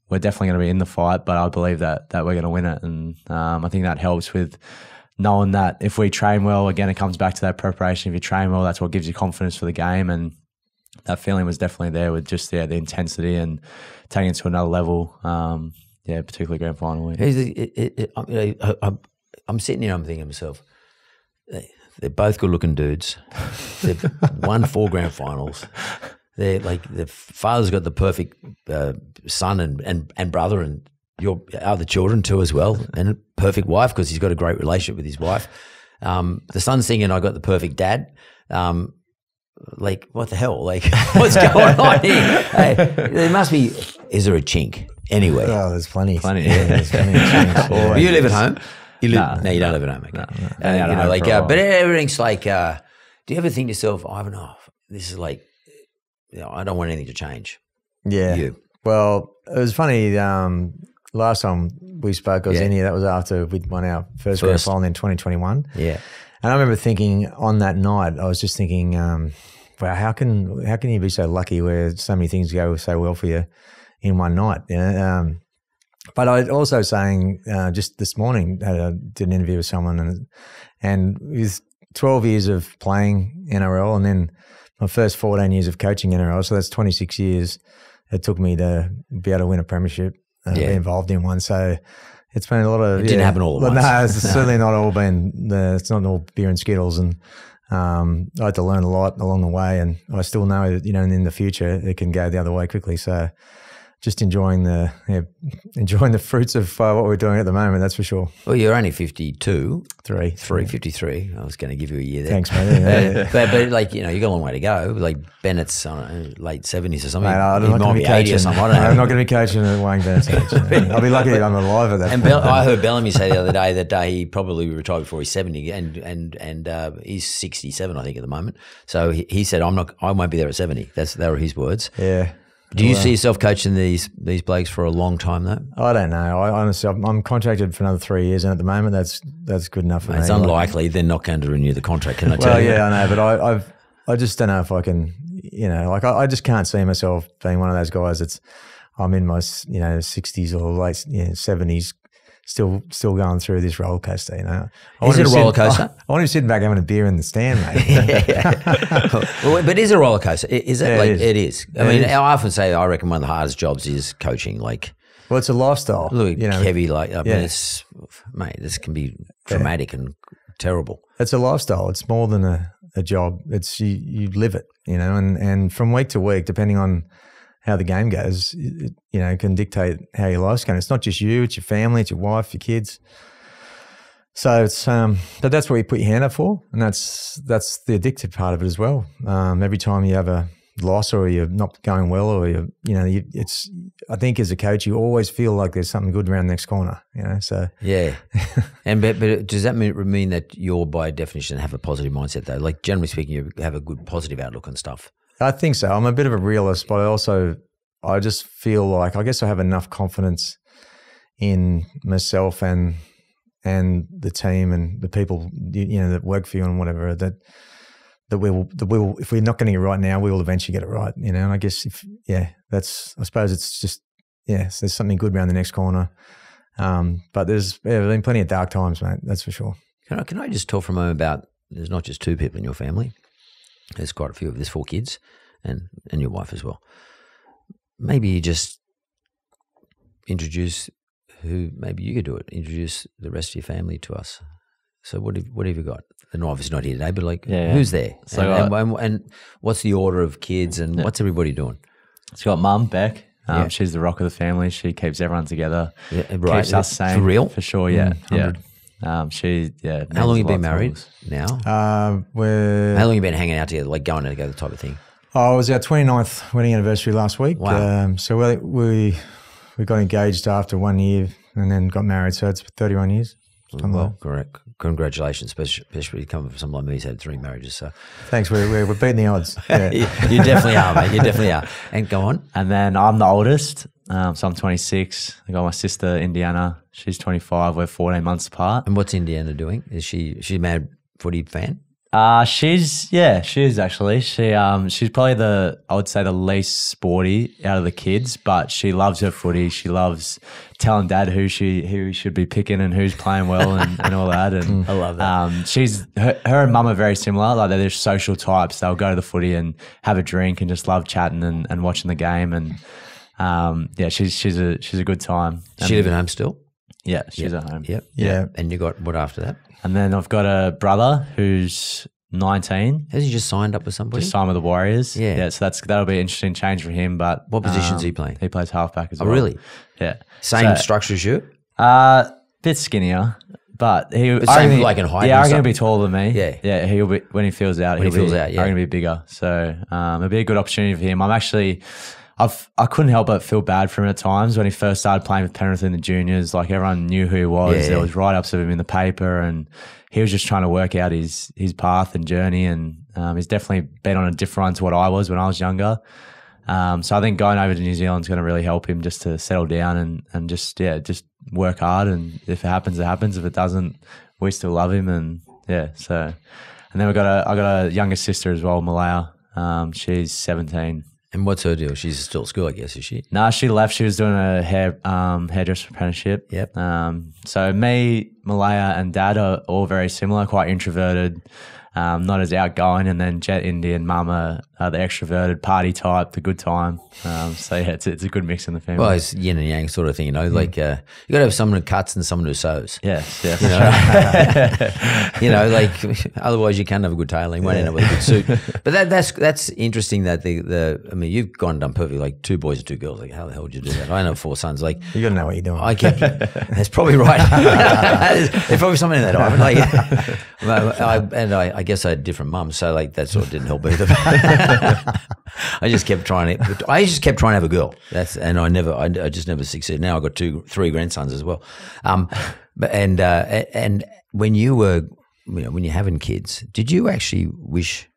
[SPEAKER 3] we're definitely going to be in the fight, but I believe that we're going to win it. And I think that helps with knowing that if we train well, again, it comes back to that preparation. If you train well, that's what gives you confidence for the game. And that feeling was definitely there with just the intensity and taking it to another level. Particularly grand final week.
[SPEAKER 2] I'm sitting here, I'm thinking to myself, they're both good-looking dudes. They've won 4 grand finals. They're like, the father's got the perfect son and brother, and your other children too as well, and a perfect wife because he's got a great relationship with his wife. The son's thinking, I got the perfect dad. Like, what the hell? Like, what's going on here? Hey, there must be, is there a chink anyway?
[SPEAKER 4] Oh, there's plenty.
[SPEAKER 2] Yeah, there's plenty of chinks. Do you live at home? You live, no, you don't live at home. Okay. But everything's like, do you ever think to yourself, Ivan, this is like, I don't want anything to change.
[SPEAKER 4] Yeah. Well, it was funny. Last time we spoke, I was in here. That was after we'd won our first grand final in 2021.
[SPEAKER 2] Yeah.
[SPEAKER 4] And I remember thinking on that night, I was just thinking, wow, how can you be so lucky where so many things go so well for you in one night? You know? But I was also saying just this morning, I did an interview with someone, and with 12 years of playing NRL and then my first 14 years of coaching NRL, so that's 26 years it took me to be able to win a premiership, be involved in one. So it's been a lot of...
[SPEAKER 2] It didn't happen all at once.
[SPEAKER 4] No, it's certainly not all been... It's not all beer and Skittles, and I had to learn a lot along the way, and I still know that, in the future it can go the other way quickly. So just enjoying the fruits of what we're doing at the moment, that's for sure.
[SPEAKER 2] Well, you're only 52. 53. I was going to give you a year there.
[SPEAKER 4] Thanks, mate.
[SPEAKER 2] but like, you got a long way to go. Like Bennett's, I don't know, late 70s or something.
[SPEAKER 4] Mate,
[SPEAKER 2] he might be 80 or something. I don't know.
[SPEAKER 4] I'm not going to be coaching at Wayne Bennett's age. I'll be lucky if I'm alive at that point.
[SPEAKER 2] I heard Bellamy say the other day that he probably retired before he's 70, and he's 67, I think, at the moment. So he said, I won't be there at 70. They were his words.
[SPEAKER 4] Yeah.
[SPEAKER 2] Do you see yourself coaching these blokes for a long time though?
[SPEAKER 4] I don't know. Honestly, I'm contracted for another 3 years, and at the moment, that's good enough for me.
[SPEAKER 2] It's unlikely they're not going to renew the contract. Can I tell you?
[SPEAKER 4] Well, yeah, I know, but I just don't know if I can. I just can't see myself being one of those guys that's I'm in my 60s or late 70s. Still going through this roller coaster,
[SPEAKER 2] Is it a roller coaster?
[SPEAKER 4] I want to be sitting back having a beer in the stand, mate.
[SPEAKER 2] Well, but is it a roller coaster? Is it?
[SPEAKER 4] Yeah,
[SPEAKER 2] it is. I mean, I often say I reckon one of the hardest jobs is coaching. Like,
[SPEAKER 4] well, it's a lifestyle.
[SPEAKER 2] Look, heavy. Like, I mean, this can be traumatic and terrible. It's
[SPEAKER 4] a lifestyle. It's more than a job. It's you live it, and from week to week, depending on how the game goes, it can dictate how your life's going. It's not just you; it's your family, it's your wife, your kids. So it's, but that's what you put your hand up for, and that's the addictive part of it as well. Every time you have a loss or you're not going well, or it's. I think as a coach, you always feel like there's something good around the next corner. So
[SPEAKER 2] yeah. And but does that mean that you're by definition have a positive mindset though? Like generally speaking, you have a good positive outlook and stuff.
[SPEAKER 4] I think so. I'm a bit of a realist, but I just feel like I guess I have enough confidence in myself and the team and the people that work for you and whatever that we will if we're not getting it right now, we will eventually get it right. And I guess I suppose it's just there's something good around the next corner. But there's been plenty of dark times, mate. That's for sure.
[SPEAKER 2] Can I just talk for a moment about there's not just 2 people in your family. There's quite a few of there's 4 kids and your wife as well. Maybe you just introduce maybe you could do it. Introduce the rest of your family to us. So what have you got? They're obviously not here today, but who's there? So and what's the order of kids and what's everybody doing?
[SPEAKER 3] It's got Mum, Beck. She's the rock of the family. She keeps everyone together.
[SPEAKER 2] Yeah, right.
[SPEAKER 3] Keeps us sane.
[SPEAKER 2] For real?
[SPEAKER 3] For sure, yeah.
[SPEAKER 2] How long have you been married now? How long have you been hanging out together, like going together type of thing?
[SPEAKER 4] Oh, it was our 29th wedding anniversary last week.
[SPEAKER 2] Wow.
[SPEAKER 4] So we got engaged after 1 year and then got married. So it's 31 years.
[SPEAKER 2] Well, correct. Congratulations, especially coming from someone like me who's had 3 marriages. So
[SPEAKER 4] thanks. We're beating the odds. Yeah.
[SPEAKER 2] You definitely are, mate. You definitely are. And go on.
[SPEAKER 3] And then I'm the oldest. So I'm 26. I got my sister, Indiana. She's 25. We're 14 months apart.
[SPEAKER 2] And what's Indiana doing? Is she a mad footy fan?
[SPEAKER 3] She is actually. She's probably I would say the least sporty out of the kids, but she loves her footy. She loves telling Dad who he should be picking and who's playing well and all that. And
[SPEAKER 2] I love that.
[SPEAKER 3] Her and Mum are very similar. Like they're just social types. They'll go to the footy and have a drink and just love chatting and watching the game. And she's a good time.
[SPEAKER 2] She live at home still?
[SPEAKER 3] Yeah, she's at home.
[SPEAKER 2] Yep.
[SPEAKER 4] Yeah.
[SPEAKER 2] And you got what after that?
[SPEAKER 3] And then I've got a brother who's 19.
[SPEAKER 2] Has he just signed up with somebody?
[SPEAKER 3] Just signed with the Warriors.
[SPEAKER 2] Yeah.
[SPEAKER 3] So that'll be an interesting change for him. But
[SPEAKER 2] what position is he playing?
[SPEAKER 3] He plays halfback as
[SPEAKER 2] Oh,
[SPEAKER 3] well.
[SPEAKER 2] really?
[SPEAKER 3] Yeah.
[SPEAKER 2] Same structure as you?
[SPEAKER 3] Bit skinnier, but
[SPEAKER 2] Same like in height.
[SPEAKER 3] Yeah, I'm going to be taller than me.
[SPEAKER 2] Yeah.
[SPEAKER 3] Yeah. He'll be when he feels out.
[SPEAKER 2] Yeah.
[SPEAKER 3] I'm going to be bigger. So it'll be a good opportunity for him. I couldn't help but feel bad for him at times when he first started playing with Penrith in the juniors. Like everyone knew who he was.
[SPEAKER 2] Yeah.
[SPEAKER 3] There was write-ups of him in the paper, and he was just trying to work out his path and journey. And he's definitely been on a different run to what I was when I was younger. So I think going over to New Zealand is going to really help him just to settle down and just work hard. And if it happens, it happens. If it doesn't, we still love him. And so. And then I got a younger sister as well, Malaya. She's 17.
[SPEAKER 2] And what's her deal? She's still at school, I guess, is she?
[SPEAKER 3] No, she left. She was doing a hairdresser apprenticeship.
[SPEAKER 2] Yep.
[SPEAKER 3] So me, Malaya, and Dad are all very similar, quite introverted, not as outgoing. And then Jet, Indy, and Mama are the extroverted party type, the good time. So yeah, it's a good mix in the family.
[SPEAKER 2] Well, it's yin and yang sort of thing, you know. Like you got to have someone who cuts and someone who sews.
[SPEAKER 3] Yes,
[SPEAKER 2] You know? You know, like otherwise you can't have a good tailor. You won't end up with a good suit. But that's interesting. That I mean, you've gone and done perfectly. Like 2 boys and 2 girls. Like how the hell would you do that? I know 4 sons. Like
[SPEAKER 4] You got to know what you're doing.
[SPEAKER 2] I kept. That's probably right. There's probably something in that, Ivan. Like, I guess I had different mums, so like that sort of didn't help either. I just kept trying to have a girl. I just never succeeded. Now I've got 3 grandsons as well. And when you were, when you're having kids, did you actually wish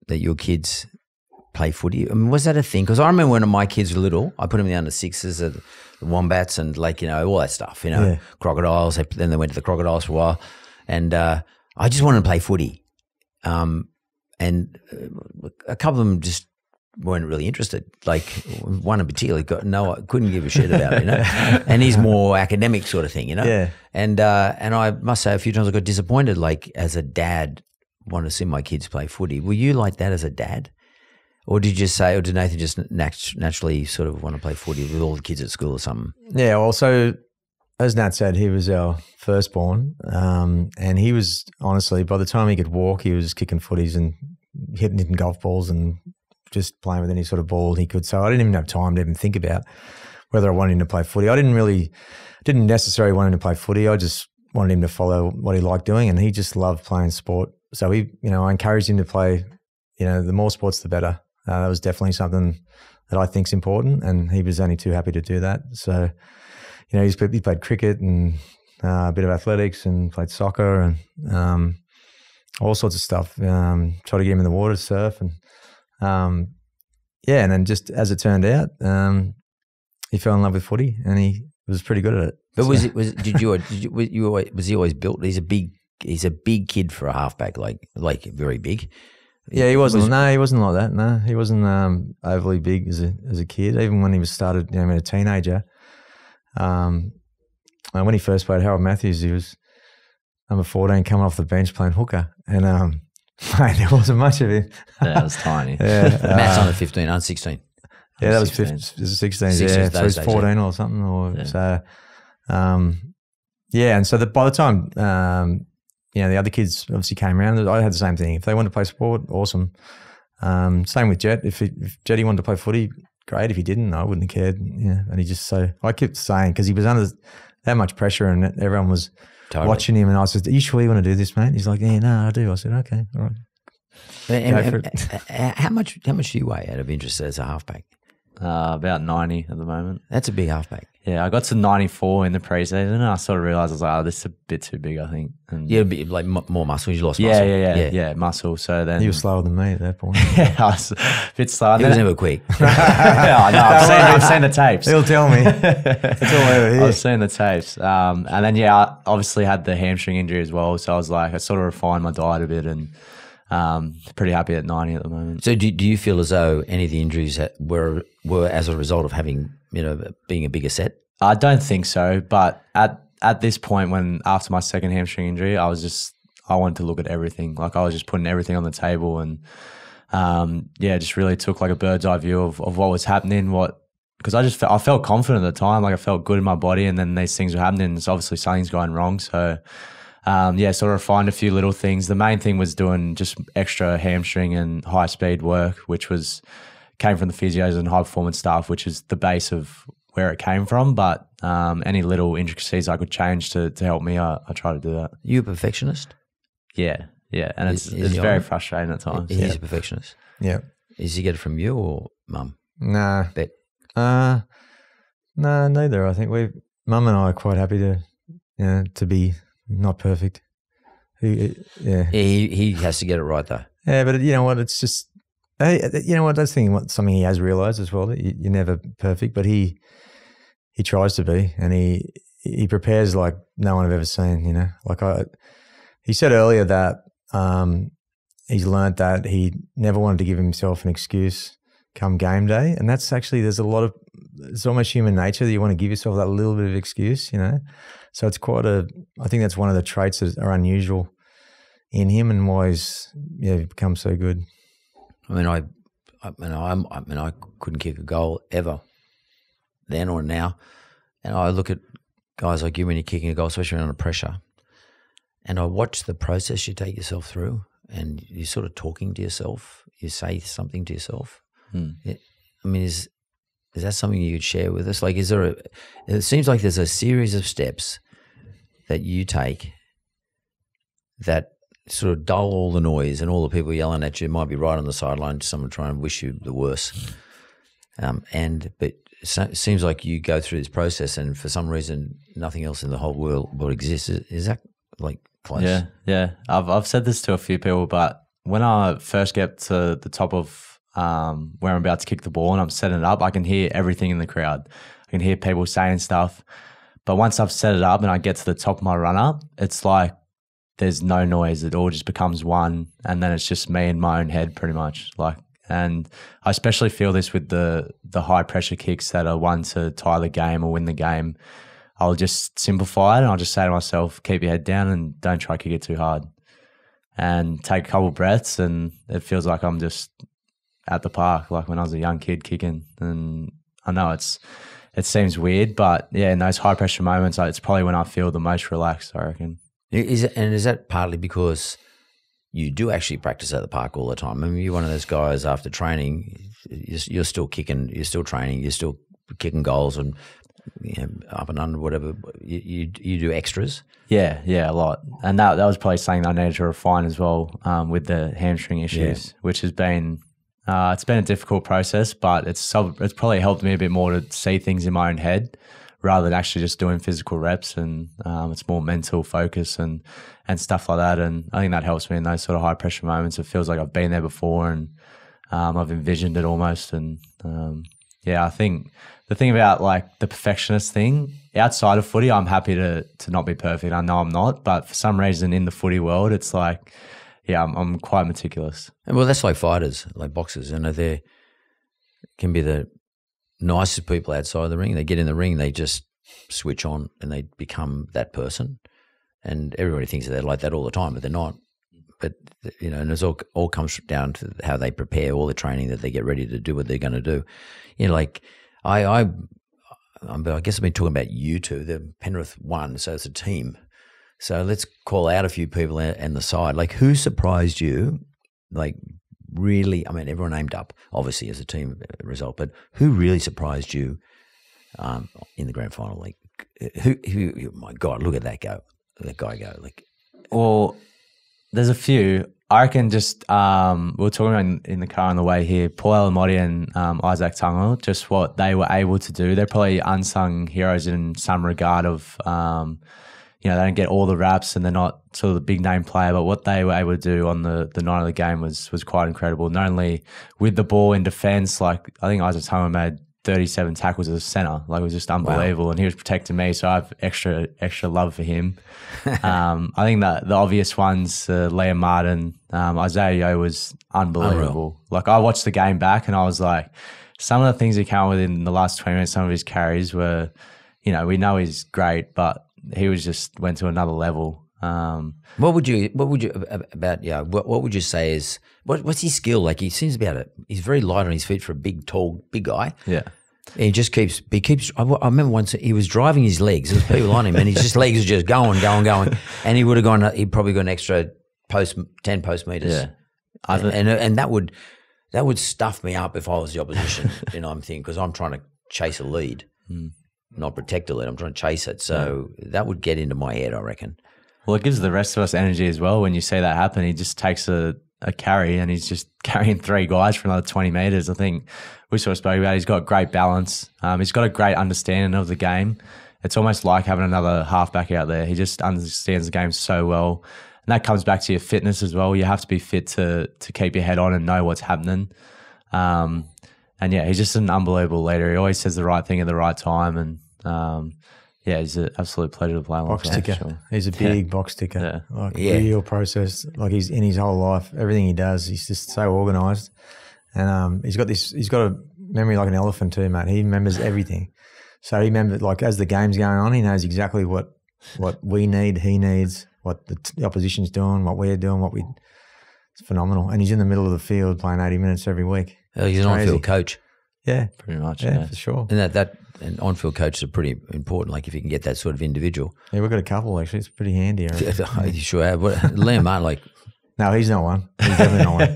[SPEAKER 2] that your kids play footy? I mean, was that a thing? Because I remember when my kids were little, I put them in the under 6s at the Wombats and all that stuff, crocodiles. Then they went to the crocodiles for a while. And I just wanted to play footy. And a couple of them just weren't really interested. Like one in particular couldn't give a shit about it, and he's more academic sort of thing,
[SPEAKER 4] Yeah.
[SPEAKER 2] And I must say a few times I got disappointed, like as a dad, wanted to see my kids play footy. Were you like that as a dad? Or did Nathan just naturally sort of want to play footy with all the kids at school or something?
[SPEAKER 4] Yeah, well, so as Nat said, he was our firstborn, and he was honestly, by the time he could walk, he was kicking footies and hitting golf balls and just playing with any sort of ball he could. So I didn't even have time to even think about whether I wanted him to play footy. I didn't necessarily want him to play footy. I just wanted him to follow what he liked doing, and he just loved playing sport. So I encouraged him to play. The more sports, the better. That was definitely something that I think is important, and he was only too happy to do that. So, he played cricket and a bit of athletics and played soccer and all sorts of stuff. Tried to get him in the water, surf, and and then just as it turned out, he fell in love with footy and he was pretty good at it.
[SPEAKER 2] But was he always built? He's a big kid for a halfback, like very big.
[SPEAKER 4] Yeah, he wasn't. He wasn't like that. No, he wasn't overly big as a kid. Even when he was started, a teenager. When he first played Harold Matthews, he was number 14 coming off the bench playing hooker, and mate, there wasn't much of him.
[SPEAKER 3] That was tiny.
[SPEAKER 2] Yeah, Matt's under 15, under 16.
[SPEAKER 4] Yeah, that was 16. 16 yeah, so he's 14 or something. So, and so by the time the other kids obviously came around, I had the same thing. If they wanted to play sport, awesome. Same with Jet. If Jetty wanted to play footy, great. If he didn't, I wouldn't have cared. Yeah, and I kept saying, because he was under that much pressure and everyone was watching him, and I said, "Are you sure you want to do this, mate?" He's like, "Yeah, no, I do." I said, "Okay, all right."
[SPEAKER 2] How much do you weigh out of interest as a halfback?
[SPEAKER 3] About 90 at the moment.
[SPEAKER 2] That's a big halfback.
[SPEAKER 3] Yeah, I got to 94 in the preseason, and I sort of realised I was like, this is a bit too big, I think. And
[SPEAKER 2] a bit like more muscle. You lost muscle.
[SPEAKER 3] Yeah, muscle. So then
[SPEAKER 4] you were slower than me at that point.
[SPEAKER 3] Yeah, I was a bit slower.
[SPEAKER 2] He was never quick.
[SPEAKER 3] I've seen the tapes.
[SPEAKER 4] He'll tell me. It's all over here.
[SPEAKER 3] I've seen the tapes. And then I obviously had the hamstring injury as well. So I was like, I sort of refined my diet a bit and pretty happy at 90 at the moment.
[SPEAKER 2] So do you feel as though any of the injuries were as a result of having, being a bigger set?
[SPEAKER 3] I don't think so, but at this point, after my second hamstring injury, I wanted to look at everything. Like I was just putting everything on the table, and just really took like a bird's eye view of what was happening. Because I felt confident at the time, like I felt good in my body, and then these things were happening. And so obviously something's going wrong. So sort of refined a few little things. The main thing was doing just extra hamstring and high speed work, which came from the physios and high performance staff, which is the base of where it came from. But any little intricacies I could change to help me, I try to do that.
[SPEAKER 2] You a perfectionist?
[SPEAKER 3] Yeah, and it's very frustrating at times.
[SPEAKER 2] He's a perfectionist.
[SPEAKER 4] Yeah.
[SPEAKER 2] Is he get it from you or mum?
[SPEAKER 4] Nah.
[SPEAKER 2] Bet.
[SPEAKER 4] No, neither. I think Mum and I are quite happy to be not perfect.
[SPEAKER 2] He has to get it right though.
[SPEAKER 4] Yeah, but you know what? It's just, that's something he has realised as well, that you're never perfect, but he tries to be, and he prepares like no one I've ever seen. He said earlier that he's learnt that he never wanted to give himself an excuse come game day, and that's actually, it's almost human nature that you want to give yourself that little bit of excuse, So it's I think that's one of the traits that are unusual in him, and why he's become so good.
[SPEAKER 2] I mean, I couldn't kick a goal ever, then or now, and I look at guys like you when you're kicking a goal, especially under pressure, and I watch the process you take yourself through, and you're sort of talking to yourself. You say something to yourself. I mean, is that something you could share with us? Like, it seems like there's a series of steps that you take that sort of dull all the noise, and all the people yelling at you might be right on the sideline, someone trying to wish you the worst. But it seems like you go through this process, and for some reason, nothing else in the whole world exists. Is that like close?
[SPEAKER 3] Yeah. I've said this to a few people, but when I first get to the top of where I'm about to kick the ball and I'm setting it up, I can hear everything in the crowd. I can hear people saying stuff. But once I've set it up and I get to the top of my run-up, it's like there's no noise. It all just becomes one, and then it's just me in my own head pretty much. And I especially feel this with the high-pressure kicks that are one to tie the game or win the game. I'll just simplify it, and I'll just say to myself, keep your head down and don't try to kick it too hard. And take a couple breaths, and it feels like I'm just at the park, like when I was a young kid kicking. And I know it seems weird, but yeah, in those high pressure moments, it's probably when I feel the most relaxed, I reckon.
[SPEAKER 2] Is that partly because you do actually practice at the park all the time? I mean, you're one of those guys after training, you're still kicking, you're still training, you're still kicking goals and up and under, whatever. You do extras?
[SPEAKER 3] Yeah, a lot. And that was probably something I needed to refine as well with the hamstring issues, which has been it's been a difficult process, but it's probably helped me a bit more to see things in my own head rather than actually just doing physical reps, and it's more mental focus and stuff like that. And I think that helps me in those sort of high pressure moments. It feels like I've been there before, and I've envisioned it almost. And I think the thing about like the perfectionist thing, outside of footy, I'm happy to not be perfect. I know I'm not, but for some reason in the footy world, it's like, I'm quite meticulous.
[SPEAKER 2] Well, that's like fighters, like boxers. They can be the nicest people outside the ring. They get in the ring, they just switch on and they become that person. And everybody thinks that they're like that all the time, but they're not. But, and it's all comes down to how they prepare all the training that they get ready to do what they're going to do. Like I guess I've been talking about you two. The Penrith won, so it's a team. So let's call out a few people and the side. Like, who surprised you? Like, really, I mean, everyone aimed up, obviously, as a team result, but who really surprised you in the grand final? Like, who? My God, look at that guy go. Like,
[SPEAKER 3] well, there's a few. I reckon just we were talking about in the car on the way here, Paul Alamotti and Isaac Tungo, just what they were able to do. They're probably unsung heroes in some regard of they don't get all the raps and they're not sort of the big name player, but what they were able to do on the night of the game was quite incredible. Not only with the ball in defence, like I think Isaac Tungo made 37 tackles as a centre. Like, it was just unbelievable. Wow. And he was protecting me, so I have extra love for him. I think that the obvious ones, Liam Martin, Isaiah Yeo was unbelievable. Unreal. Like, I watched the game back and I was like, some of the things he came up with in the last 20 minutes, some of his carries were, you know, we know he's great, but he was just went to another level.
[SPEAKER 2] What would you say is what's his skill? Like, he seems to be able to, he's very light on his feet for a big guy.
[SPEAKER 3] Yeah.
[SPEAKER 2] And he keeps, I remember once he was driving his legs, there's people on him and his legs are just going. And he would have gone, he'd probably got an extra 10 post meters.
[SPEAKER 3] Yeah.
[SPEAKER 2] And that would stuff me up if I was the opposition, you know, I'm thinking, because I'm trying to chase a lead, not protect a lead. I'm trying to chase it. So that would get into my head, I reckon.
[SPEAKER 3] Well, it gives the rest of us energy as well. When you see that happen, he just takes a carry and he's just carrying 3 guys for another 20 metres. I think we sort of spoke about it. He's got great balance. He's got a great understanding of the game. It's almost like having another halfback out there. He just understands the game so well. And that comes back to your fitness as well. You have to be fit to keep your head on and know what's happening. And yeah, he's just an unbelievable leader. He always says the right thing at the right time. And yeah, he's an absolute pleasure to play with.
[SPEAKER 4] Box ticker. Sure. He's a big box ticker. Yeah. Real process. Like, he's in his whole life, everything he does, he's just so organised. And he's got a memory like an elephant too, mate. He remembers everything. So he remembers, like, as the game's going on, he knows exactly what we need, he needs, what the opposition's doing, what we're doing, it's phenomenal. And he's in the middle of the field playing 80 minutes every week.
[SPEAKER 2] He's an on-field coach.
[SPEAKER 4] Yeah.
[SPEAKER 3] Pretty much,
[SPEAKER 4] yeah. For sure.
[SPEAKER 2] And on-field coaches are pretty important, like if you can get that sort of individual.
[SPEAKER 4] Yeah, we've got a couple, actually. It's pretty handy.
[SPEAKER 2] You sure have. Liam Martin, like...
[SPEAKER 4] No, he's not one. He's definitely not one.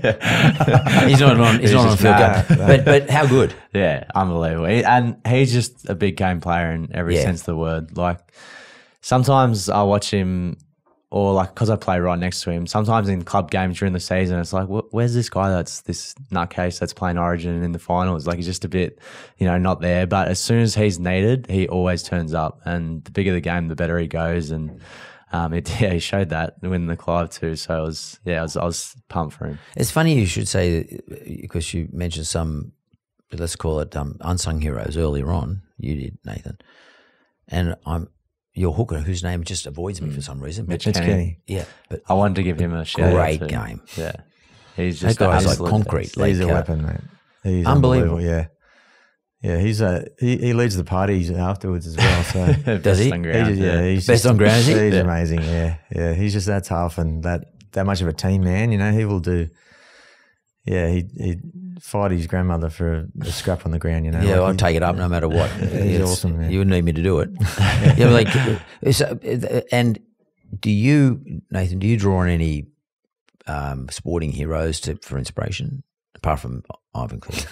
[SPEAKER 2] He's not on on-field coach. But how good?
[SPEAKER 3] Yeah, unbelievable. And he's just a big game player in every sense of the word. Like, sometimes I watch him, or like, because I play right next to him, sometimes in club games during the season, it's like, where's this guy that's this nutcase that's playing Origin in the finals? Like, he's just a bit, you know, not there. But as soon as he's needed, he always turns up. And the bigger the game, the better he goes. And he showed that winning the Clive too. So I was pumped for him.
[SPEAKER 2] It's funny you should say, because you mentioned some, let's call it unsung heroes earlier on. You did, Nathan. And your hooker, whose name just avoids me for some reason.
[SPEAKER 4] Mitch Kenny.
[SPEAKER 2] Yeah. But
[SPEAKER 3] I wanted to give him a shout out.
[SPEAKER 2] Great game.
[SPEAKER 3] Yeah. He's just
[SPEAKER 2] that guy's like concrete.
[SPEAKER 4] He's a weapon, mate. He's unbelievable. Yeah. Yeah, he leads the parties afterwards as well. So
[SPEAKER 2] does he?
[SPEAKER 4] He's
[SPEAKER 2] best on ground. Is he?
[SPEAKER 4] He's amazing. Yeah. He's just that tough and that much of a team man. You know, he will do. Yeah, he'd fight his grandmother for a scrap on the ground. You know.
[SPEAKER 2] Yeah, I'd take it up no matter what.
[SPEAKER 4] He's awesome. Man.
[SPEAKER 2] You wouldn't need me to do it. And do you, Nathan? Do you draw on any sporting heroes for inspiration, apart from Ivan Cleary?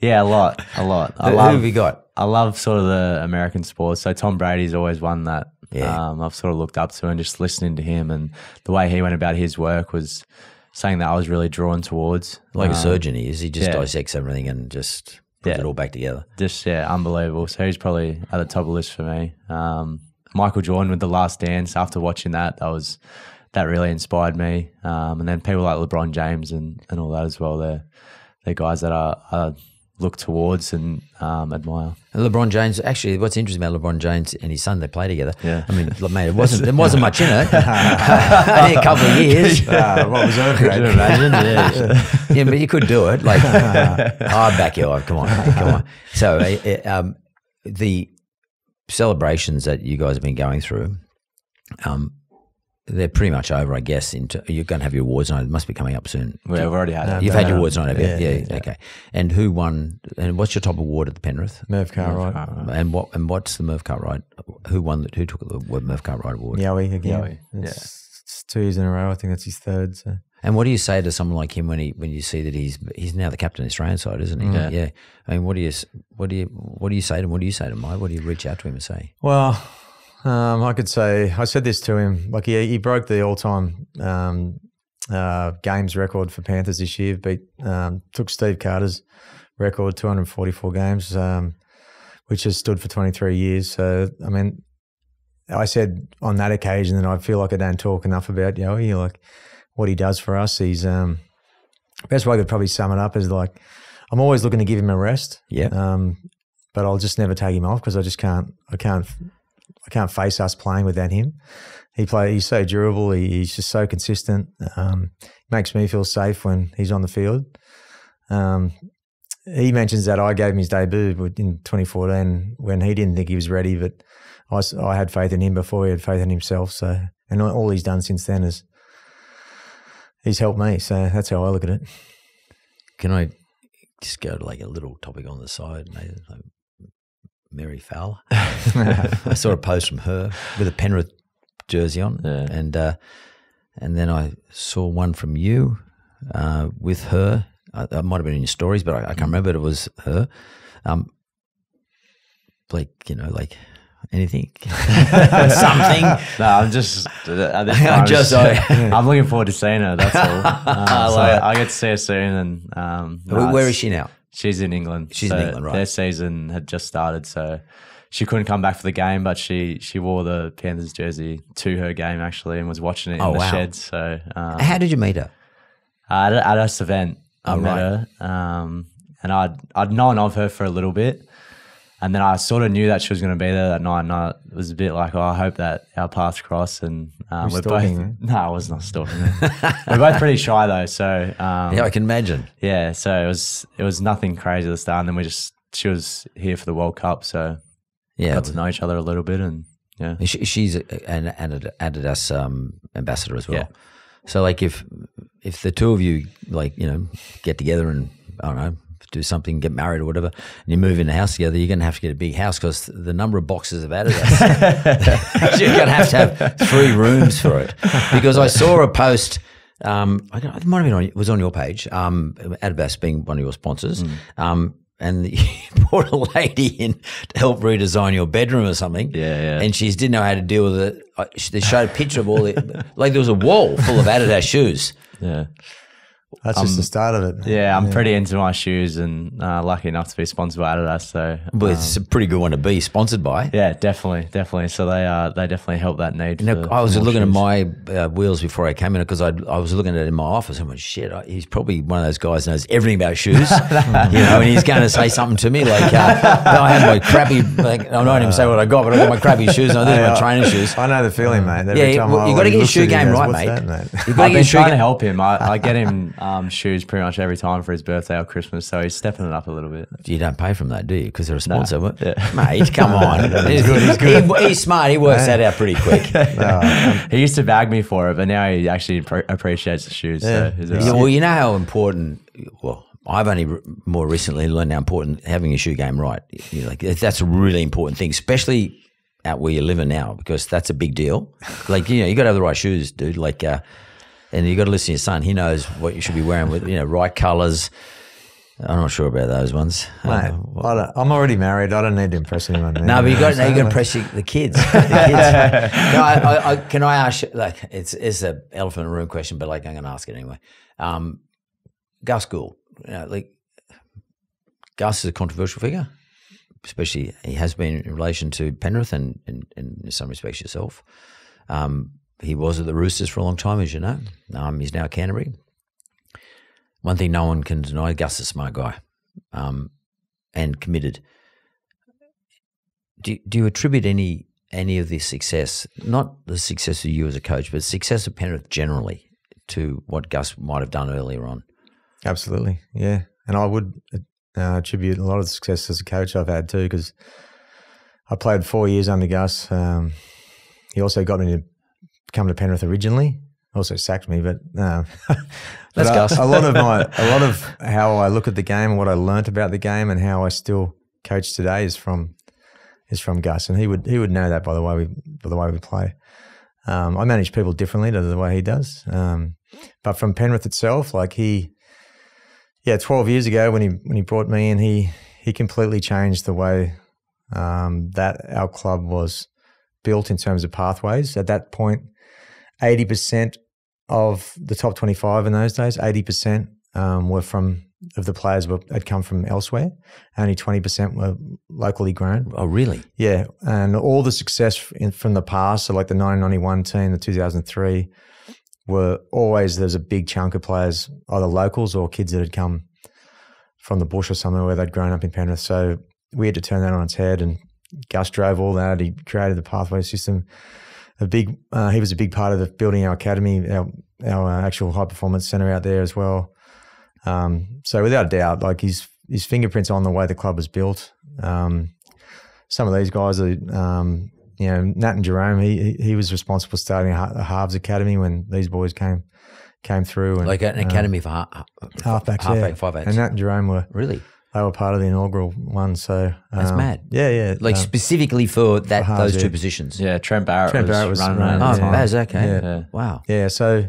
[SPEAKER 3] Yeah, a lot.
[SPEAKER 2] Who have you got?
[SPEAKER 3] I love sort of the American sports. So Tom Brady's always one that I've sort of looked up to, and just listening to him and the way he went about his work was something that I was really drawn towards.
[SPEAKER 2] Like a surgeon he is. He just dissects everything and just puts it all back together.
[SPEAKER 3] Just, unbelievable. So he's probably at the top of the list for me. Michael Jordan with The Last Dance, after watching that really inspired me. And then people like LeBron James and all that as well. They're guys that I look towards and admire.
[SPEAKER 2] And LeBron James, actually, what's interesting about LeBron James and his son, they play together.
[SPEAKER 3] Yeah.
[SPEAKER 2] I mean, mate, there wasn't much in it. Only a couple of years.
[SPEAKER 4] What was over?
[SPEAKER 3] Could you imagine?
[SPEAKER 2] Yeah, but you could do it. Like, I'll back you up. Come on. So the celebrations that you guys have been going through, they're pretty much over, I guess. You're going to have your awards night. It must be coming up soon.
[SPEAKER 3] We've already had it.
[SPEAKER 2] You've had your awards night, have you? Yeah. Okay. And who won? And what's your top award at the Penrith?
[SPEAKER 4] Merv Cartwright.
[SPEAKER 2] And what's the Merv Cartwright? Who won? Who took the Merv Cartwright award?
[SPEAKER 4] Yowie again. It's 2 years in a row. I think that's his third. So.
[SPEAKER 2] And what do you say to someone like him when you see that he's now the captain of the Australian side, isn't he? Yeah. I mean, what do you say to him? What do you say to him? What do you reach out to him and say?
[SPEAKER 4] Well, I said this to him, like he broke the all-time games record for Panthers this year, took Steve Carter's record, 244 games, which has stood for 23 years. So, I mean, I said on that occasion that I feel like I don't talk enough about Yowie, like what he does for us. He's best way I could probably sum it up is like, I'm always looking to give him a rest.
[SPEAKER 2] Yeah.
[SPEAKER 4] But I'll just never take him off because I just can't. I can't face us playing without him. He's so durable. He's just so consistent. Makes me feel safe when he's on the field. He mentions that I gave him his debut in 2014 when he didn't think he was ready, but I had faith in him before he had faith in himself. So, and all he's done since then is he's helped me. So that's how I look at it.
[SPEAKER 2] Can I just go to like a little topic on the side? Like Mary Fowler. I saw a post from her with a Penrith jersey on, and then I saw one from you with her. It might have been in your stories, but I can't remember. It was her. Like, like anything, something.
[SPEAKER 3] No, I'm just. I'm looking forward to seeing her. That's all. So I get to see her soon. And
[SPEAKER 2] where is she now?
[SPEAKER 3] She's in England.
[SPEAKER 2] She's in England, right?
[SPEAKER 3] Their season had just started, so she couldn't come back for the game, but she wore the Panthers jersey to her game actually, and was watching it in the shed. So,
[SPEAKER 2] how did you meet her?
[SPEAKER 3] At this event, I met her, and I'd known of her for a little bit, and then I sort of knew that she was going to be there that night, and I was a bit like, I hope that our paths cross. And we're both. No, I was not stalking her. We're both pretty shy though, so
[SPEAKER 2] yeah, I can imagine.
[SPEAKER 3] Yeah, so it was nothing crazy at the start, and then she was here for the World Cup, so got to know each other a little bit, and yeah,
[SPEAKER 2] she's an Adidas ambassador as well.
[SPEAKER 3] Yeah.
[SPEAKER 2] So like if the two of you get together and I don't know, do something, get married or whatever, and you move in a house together, you're going to have to get a big house because the number of boxes of Adidas, you're going to have 3 rooms for it. Because I saw a post, it might have been it was on your page, Adidas being one of your sponsors, and you brought a lady in to help redesign your bedroom or something.
[SPEAKER 3] Yeah.
[SPEAKER 2] And she didn't know how to deal with it. They showed a picture of all the, like there was a wall full of Adidas shoes.
[SPEAKER 3] Yeah.
[SPEAKER 4] That's just the start of it.
[SPEAKER 3] Yeah, I'm pretty into my shoes, and lucky enough to be sponsored by Adidas. So,
[SPEAKER 2] well, it's a pretty good one to be sponsored by.
[SPEAKER 3] Yeah, definitely. So they definitely help that need.
[SPEAKER 2] I was looking at my wheels before I came in because I was looking at it in my office and went, shit, he's probably one of those guys who knows everything about shoes, and he's going to say something to me like, I had my crappy, I'm not even say what I got, but I got my crappy shoes. And these are my training shoes.
[SPEAKER 4] I know the feeling, mate.
[SPEAKER 2] You got to get your shoe game right, mate.
[SPEAKER 3] I've been trying to help him. I get him shoes pretty much every time for his birthday or Christmas, so he's stepping it up a little bit.
[SPEAKER 2] You don't pay from that, do you? Because they're a sponsor.
[SPEAKER 3] No.
[SPEAKER 2] Yeah. Mate, come on. He's good. He's smart. He works that out pretty quick.
[SPEAKER 3] He used to bag me for it, but now he actually appreciates the shoes.
[SPEAKER 2] Yeah.
[SPEAKER 3] So
[SPEAKER 2] well, you know how important, I've only more recently learned how important having your shoe game right. That's a really important thing, especially out where you're living now, because that's a big deal. You got to have the right shoes, dude. And you got to listen to your son. He knows what you should be wearing with, right colours. I'm not sure about those ones.
[SPEAKER 4] Mate, I'm already married. I don't need to impress anyone.
[SPEAKER 2] No, but you got to impress the kids. No, can I ask you, it's an elephant in the room question, but I'm going to ask it anyway. Gus Gould, Gus is a controversial figure, especially he has been in relation to Penrith and in some respects yourself. He was at the Roosters for a long time, as you know. He's now at Canterbury. One thing no one can deny, Gus is a smart guy and committed. Do you attribute any of the success, not the success of you as a coach, but success of Penrith generally, to what Gus might have done earlier on?
[SPEAKER 4] Absolutely, yeah. And I would attribute a lot of the success as a coach I've had too, because I played 4 years under Gus. He also got me to come to Penrith originally. Also sacked me, but
[SPEAKER 2] that's Gus.
[SPEAKER 4] a lot of how I look at the game and what I learnt about the game and how I still coach today is from Gus, and he would know that by the way we play. I manage people differently to the way he does, but from Penrith itself, 12 years ago when he brought me in, he completely changed the way that our club was built in terms of pathways. At that point, 80% of the top 25 in those days, 80% of the players had come from elsewhere. Only 20% were locally grown.
[SPEAKER 2] Oh, really?
[SPEAKER 4] Yeah, and all the success from the past, so like the 1991 team, the 2003, were always, there's a big chunk of players, either locals or kids that had come from the bush or somewhere where they'd grown up in Penrith. So we had to turn that on its head, and Gus drove all that. He created the pathway system. He was a big part of building our academy, our actual high performance centre out there as well. So without a doubt, like his fingerprints on the way the club was built. Some of these guys are, Nat and Jarome. He was responsible for starting a halves academy when these boys came through, and
[SPEAKER 2] like an academy for
[SPEAKER 4] halfbacks,
[SPEAKER 2] 5'8".
[SPEAKER 4] And Nat and Jarome were
[SPEAKER 2] really.
[SPEAKER 4] They were part of the inaugural one, so
[SPEAKER 2] that's mad.
[SPEAKER 4] Yeah.
[SPEAKER 2] Like specifically for those two positions.
[SPEAKER 3] Yeah, Trent Barrett was running around.
[SPEAKER 2] Oh, Baz, okay.
[SPEAKER 4] Yeah.
[SPEAKER 2] Wow.
[SPEAKER 4] Yeah, so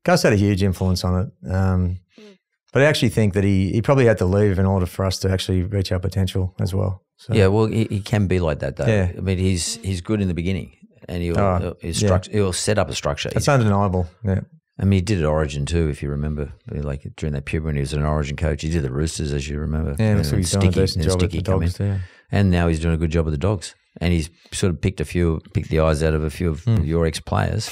[SPEAKER 4] Gus had a huge influence on it. But I actually think that he probably had to leave in order for us to actually reach our potential as well. So.
[SPEAKER 2] Yeah, well, he can be like that though.
[SPEAKER 4] Yeah.
[SPEAKER 2] I mean, he's good in the beginning, and he'll set up a structure.
[SPEAKER 4] That's undeniable. Yeah.
[SPEAKER 2] I mean, he did at Origin too, if you remember. Like during that period when he was an Origin coach, he did the Roosters, as you remember.
[SPEAKER 4] Yeah, so he's doing a decent job with the Dogs too.
[SPEAKER 2] And now he's doing a good job with the Dogs. And he's sort of picked the eyes out of a few of your ex-players.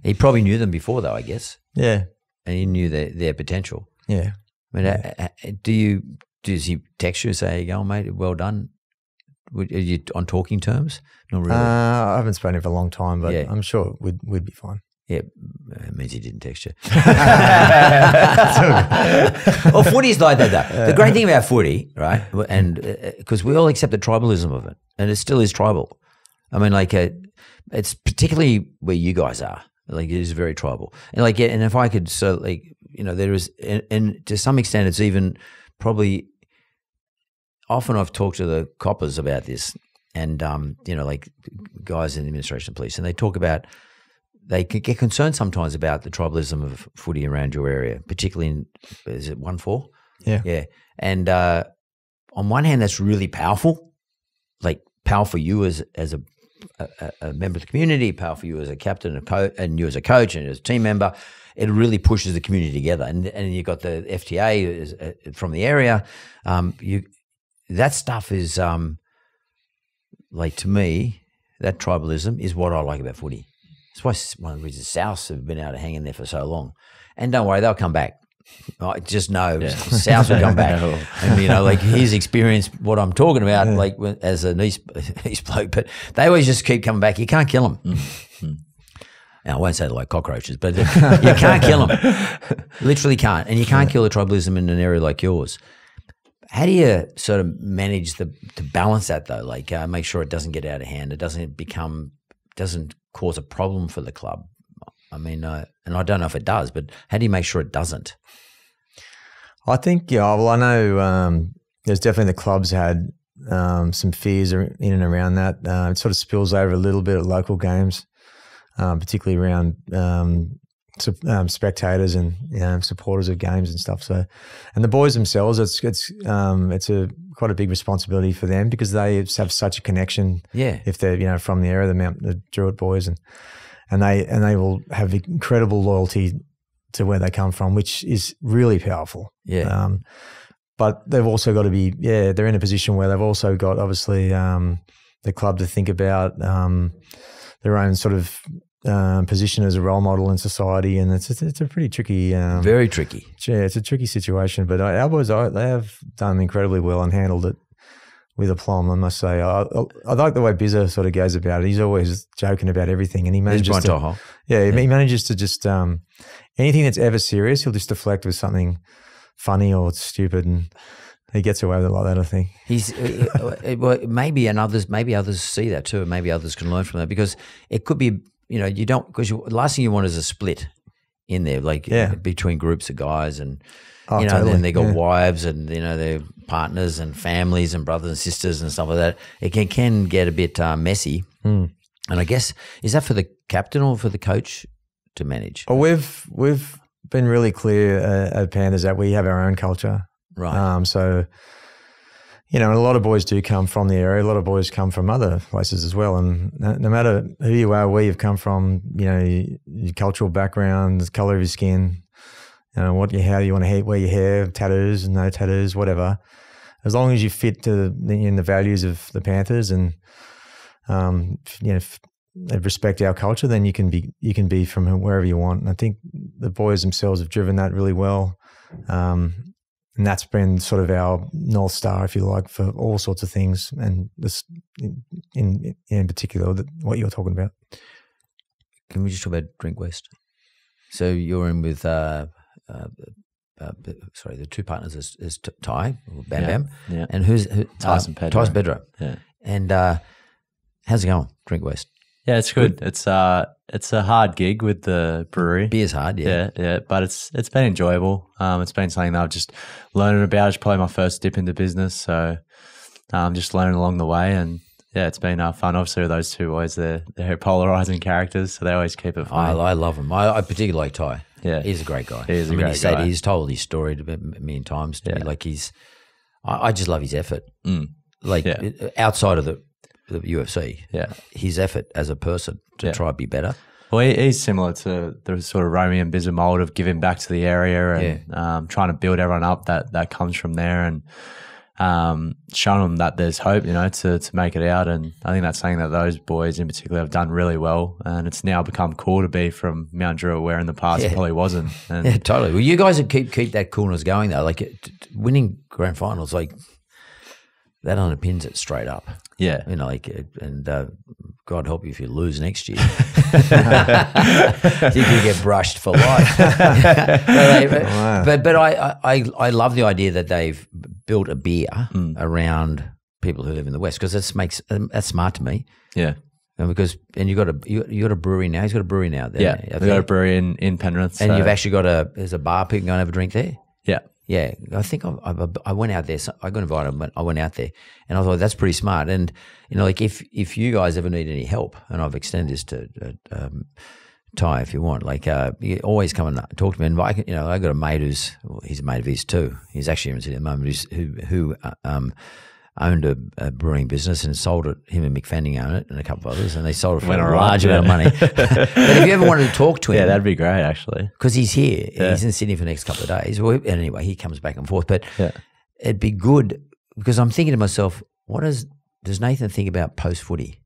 [SPEAKER 2] He probably knew them before though, I guess.
[SPEAKER 4] Yeah.
[SPEAKER 2] And he knew their potential.
[SPEAKER 4] Yeah.
[SPEAKER 2] I mean, does he text you and say, "Hey, go on, mate, well done"? Are you on talking terms? Not really.
[SPEAKER 4] I haven't spoken for a long time, but I'm sure we'd be fine.
[SPEAKER 2] Yeah, it means he didn't text you. Well, footy's like that, though. The great thing about footy, right, and because we all accept the tribalism of it, and it still is tribal. I mean, like, it's particularly where you guys are. Like, it is very tribal. And, like, and if I could, so, like, there is, and to some extent, it's even probably, often I've talked to the coppers about this, and, like, guys in the administration of police, and they talk about, they get concerned sometimes about the tribalism of footy around your area, particularly in, is it 1-4?
[SPEAKER 4] Yeah.
[SPEAKER 2] Yeah. And on one hand, that's really powerful, like powerful for you as a member of the community, powerful for you as a captain and you as a coach and as a team member. It really pushes the community together. And you've got the FTA from the area. That stuff is, like, to me, that tribalism is what I like about footy. That's why one of the reasons Souths have been able to hang in there for so long. And don't worry, they'll come back. I just know Souths will come back. And, like, he's experienced what I'm talking about, like, as an East bloke, but they always just keep coming back. You can't kill them. Mm-hmm. Now, I won't say they're like cockroaches, but you can't kill them. Literally can't. And you can't kill the tribalism in an area like yours. How do you sort of manage to balance that, though? Like, make sure it doesn't get out of hand. It doesn't cause a problem for the club. I mean, and I don't know if it does, but how do you make sure it doesn't?
[SPEAKER 4] I think, I know there's definitely the clubs had some fears in and around that. It sort of spills over a little bit at local games, particularly around spectators and supporters of games and stuff. So, and the boys themselves, it's quite a big responsibility for them because they have such a connection.
[SPEAKER 2] Yeah, if
[SPEAKER 4] they're from the area, the Druid boys, and they will have incredible loyalty to where they come from, which is really powerful.
[SPEAKER 2] Yeah.
[SPEAKER 4] But they've also got to be, they're in a position where they've also got obviously the club to think about their own sort of position as a role model in society, and it's a pretty tricky,
[SPEAKER 2] very tricky.
[SPEAKER 4] Yeah, it's a tricky situation. But our boys, they have done incredibly well and handled it with aplomb, I must say. I like the way Bizza sort of goes about it. He's always joking about everything, and he manages he manages to just anything that's ever serious, he'll just deflect with something funny or stupid, and he gets away with it like that, I think.
[SPEAKER 2] He's maybe others see that too. Maybe others can learn from that, because it could be, the last thing you want is a split in there, like between groups of guys, and totally. Then they got wives and their partners and families and brothers and sisters and stuff like that. It can get a bit messy. And I guess, is that for the captain or for the coach to manage?
[SPEAKER 4] Well, we've been really clear at Panthers that we have our own culture.
[SPEAKER 2] Right.
[SPEAKER 4] So, and a lot of boys do come from the area. A lot of boys come from other places as well. And no matter who you are, where you've come from, your cultural background, the colour of your skin, how you want to wear your hair, tattoos, no tattoos, whatever. As long as you fit to the values of the Panthers and respect our culture, then you can be from wherever you want. And I think the boys themselves have driven that really well. And that's been sort of our North Star, if you like, for all sorts of things. And this, in particular, what you're talking about.
[SPEAKER 2] Can we just talk about Drink West? So you're in with, the two partners is Ty, or Bam Bam.
[SPEAKER 3] Yeah.
[SPEAKER 2] And who's
[SPEAKER 3] Tyson Pedro.
[SPEAKER 2] Tyson Pedro.
[SPEAKER 3] Yeah.
[SPEAKER 2] And how's it going, Drink West?
[SPEAKER 3] Yeah, it's good. It's a hard gig with the brewery.
[SPEAKER 2] Beer's hard, yeah.
[SPEAKER 3] Yeah, but it's been enjoyable. It's been something that I've just learning about. It's probably my first dip into business, so I'm just learning along the way. And yeah, it's been fun. Obviously, with those two boys, they're polarizing characters, so they always keep it fun.
[SPEAKER 2] I love him. I particularly like Ty.
[SPEAKER 3] Yeah,
[SPEAKER 2] he's a great guy.
[SPEAKER 3] He is a great guy.
[SPEAKER 2] He's told his story a million times to me. Like I just love his effort. Like outside of the UFC, his effort as a person to try to be better.
[SPEAKER 3] Well, he's similar to the sort of Romeo and Bizza mold of giving back to the area and trying to build everyone up that comes from there, and showing them that there's hope, to make it out. And I think that's something that those boys in particular have done really well. And it's now become cool to be from Mount Druitt, where in the past it probably wasn't. And
[SPEAKER 2] yeah, totally. Well, you guys keep that coolness going though. Like winning grand finals, like that underpins it straight up.
[SPEAKER 3] Yeah.
[SPEAKER 2] God help you if you lose next year. You get brushed for life. But I love the idea that they've built a beer around people who live in the West, because that's smart to me.
[SPEAKER 3] Yeah.
[SPEAKER 2] And you got a brewery now. He's got a brewery now there.
[SPEAKER 3] Yeah. We've got a brewery in Penrith.
[SPEAKER 2] And you've actually there's a bar people can go and have a drink there.
[SPEAKER 3] Yeah.
[SPEAKER 2] Yeah, I think I went out there. So I got invited, but I went out there, and I thought that's pretty smart. And like if you guys ever need any help, and I've extended this to Ty, if you want, you always come and talk to me. And I got a mate he's a mate of his too. He's actually in the moment who owned a brewing business and sold it. Him and Mick Fanning own it, and a couple of others, and they sold it for a large amount of money. But if you ever wanted to talk to him,
[SPEAKER 3] that'd be great actually,
[SPEAKER 2] because he's here. Yeah. He's in Sydney for the next couple of days. Well, anyway, he comes back and forth. But it'd be good, because I'm thinking to myself, does Nathan think about post footy?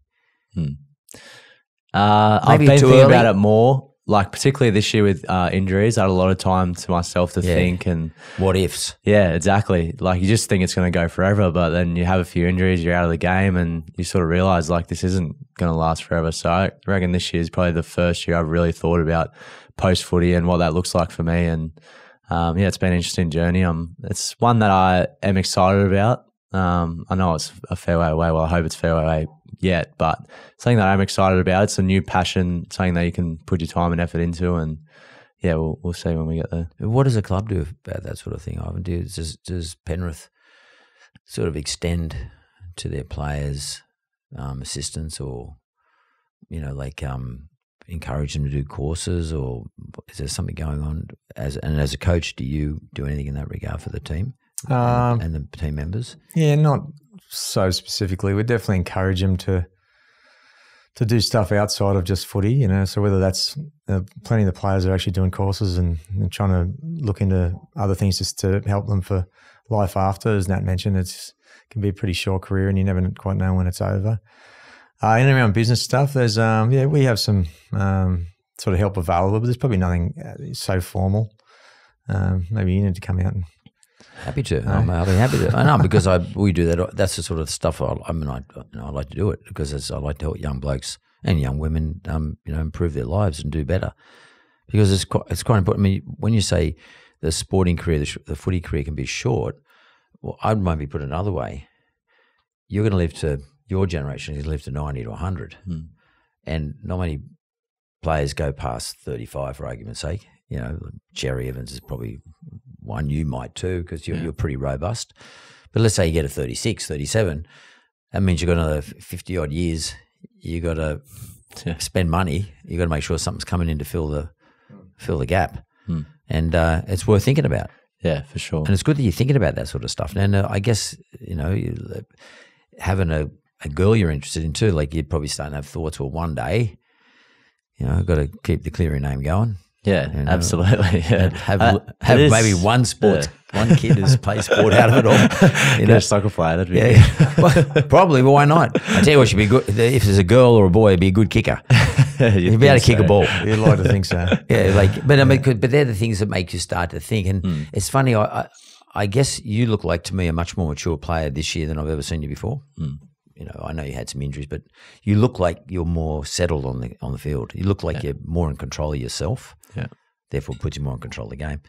[SPEAKER 3] I've been thinking about it more. Like particularly this year with injuries, I had a lot of time to myself to think and
[SPEAKER 2] what ifs.
[SPEAKER 3] Yeah, exactly. Like you just think it's going to go forever, but then you have a few injuries, you're out of the game, and you sort of realize like this isn't going to last forever. So I reckon this year is probably the first year I've really thought about post footy and what that looks like for me. And it's been an interesting journey. It's one that I am excited about. I know it's a fair way away. Well, I hope it's a fair way away yet, but something that I'm excited about. It's a new passion, something that you can put your time and effort into, and we'll see when we get there.
[SPEAKER 2] What does a club do about that sort of thing, Ivan? Does Penrith sort of extend to their players assistance, or encourage them to do courses, or is there something going on? As a coach, do you do anything in that regard for the team and the team members?
[SPEAKER 4] Yeah, not so specifically. We definitely encourage them to do stuff outside of just footy, so whether that's plenty of the players are actually doing courses and trying to look into other things just to help them for life after. As Nat mentioned, it can be a pretty short career and you never quite know when it's over. In and around business stuff, there's we have some sort of help available, but there's probably nothing so formal. Maybe you need to come out and
[SPEAKER 2] happy to. I'll be happy to. I know, because we do that. That's the sort of stuff I like to do it, because I like to help young blokes and young women, improve their lives and do better. Because it's quite important. I mean, when you say the sporting career, the footy career can be short, well, I'd maybe put it another way. You're going to live to, your generation is live to 90 to 100, and not many players go past 35, for argument's sake. Jerry Evans is probably one, you might too, because you're pretty robust. But let's say you get a 36, 37, that means you've got another 50 odd years. You got to spend money. You got to make sure something's coming in to fill the gap, and it's worth thinking about.
[SPEAKER 3] Yeah, for sure.
[SPEAKER 2] And it's good that you're thinking about that sort of stuff. And I guess having a girl you're interested in too, like you'd probably start to have thoughts. Well, one day, I've got to keep the Cleary name going.
[SPEAKER 3] Yeah, absolutely. Yeah.
[SPEAKER 2] Have maybe one sport, one kid who's play sport out of it all.
[SPEAKER 3] A soccer player, that'd be good.
[SPEAKER 2] Well, probably, but why not? I tell you what, should be good. If there's a girl or a boy, it'd be a good kicker. You'd be able to kick a ball.
[SPEAKER 4] You'd like to think so.
[SPEAKER 2] Yeah, but they're the things that make you start to think. And it's funny, I guess you look like, to me, a much more mature player this year than I've ever seen you before. You know, I know you had some injuries, but you look like you're more settled on the field. You look like you're more in control of yourself.
[SPEAKER 3] Yeah.
[SPEAKER 2] Therefore, puts you more in control of the game.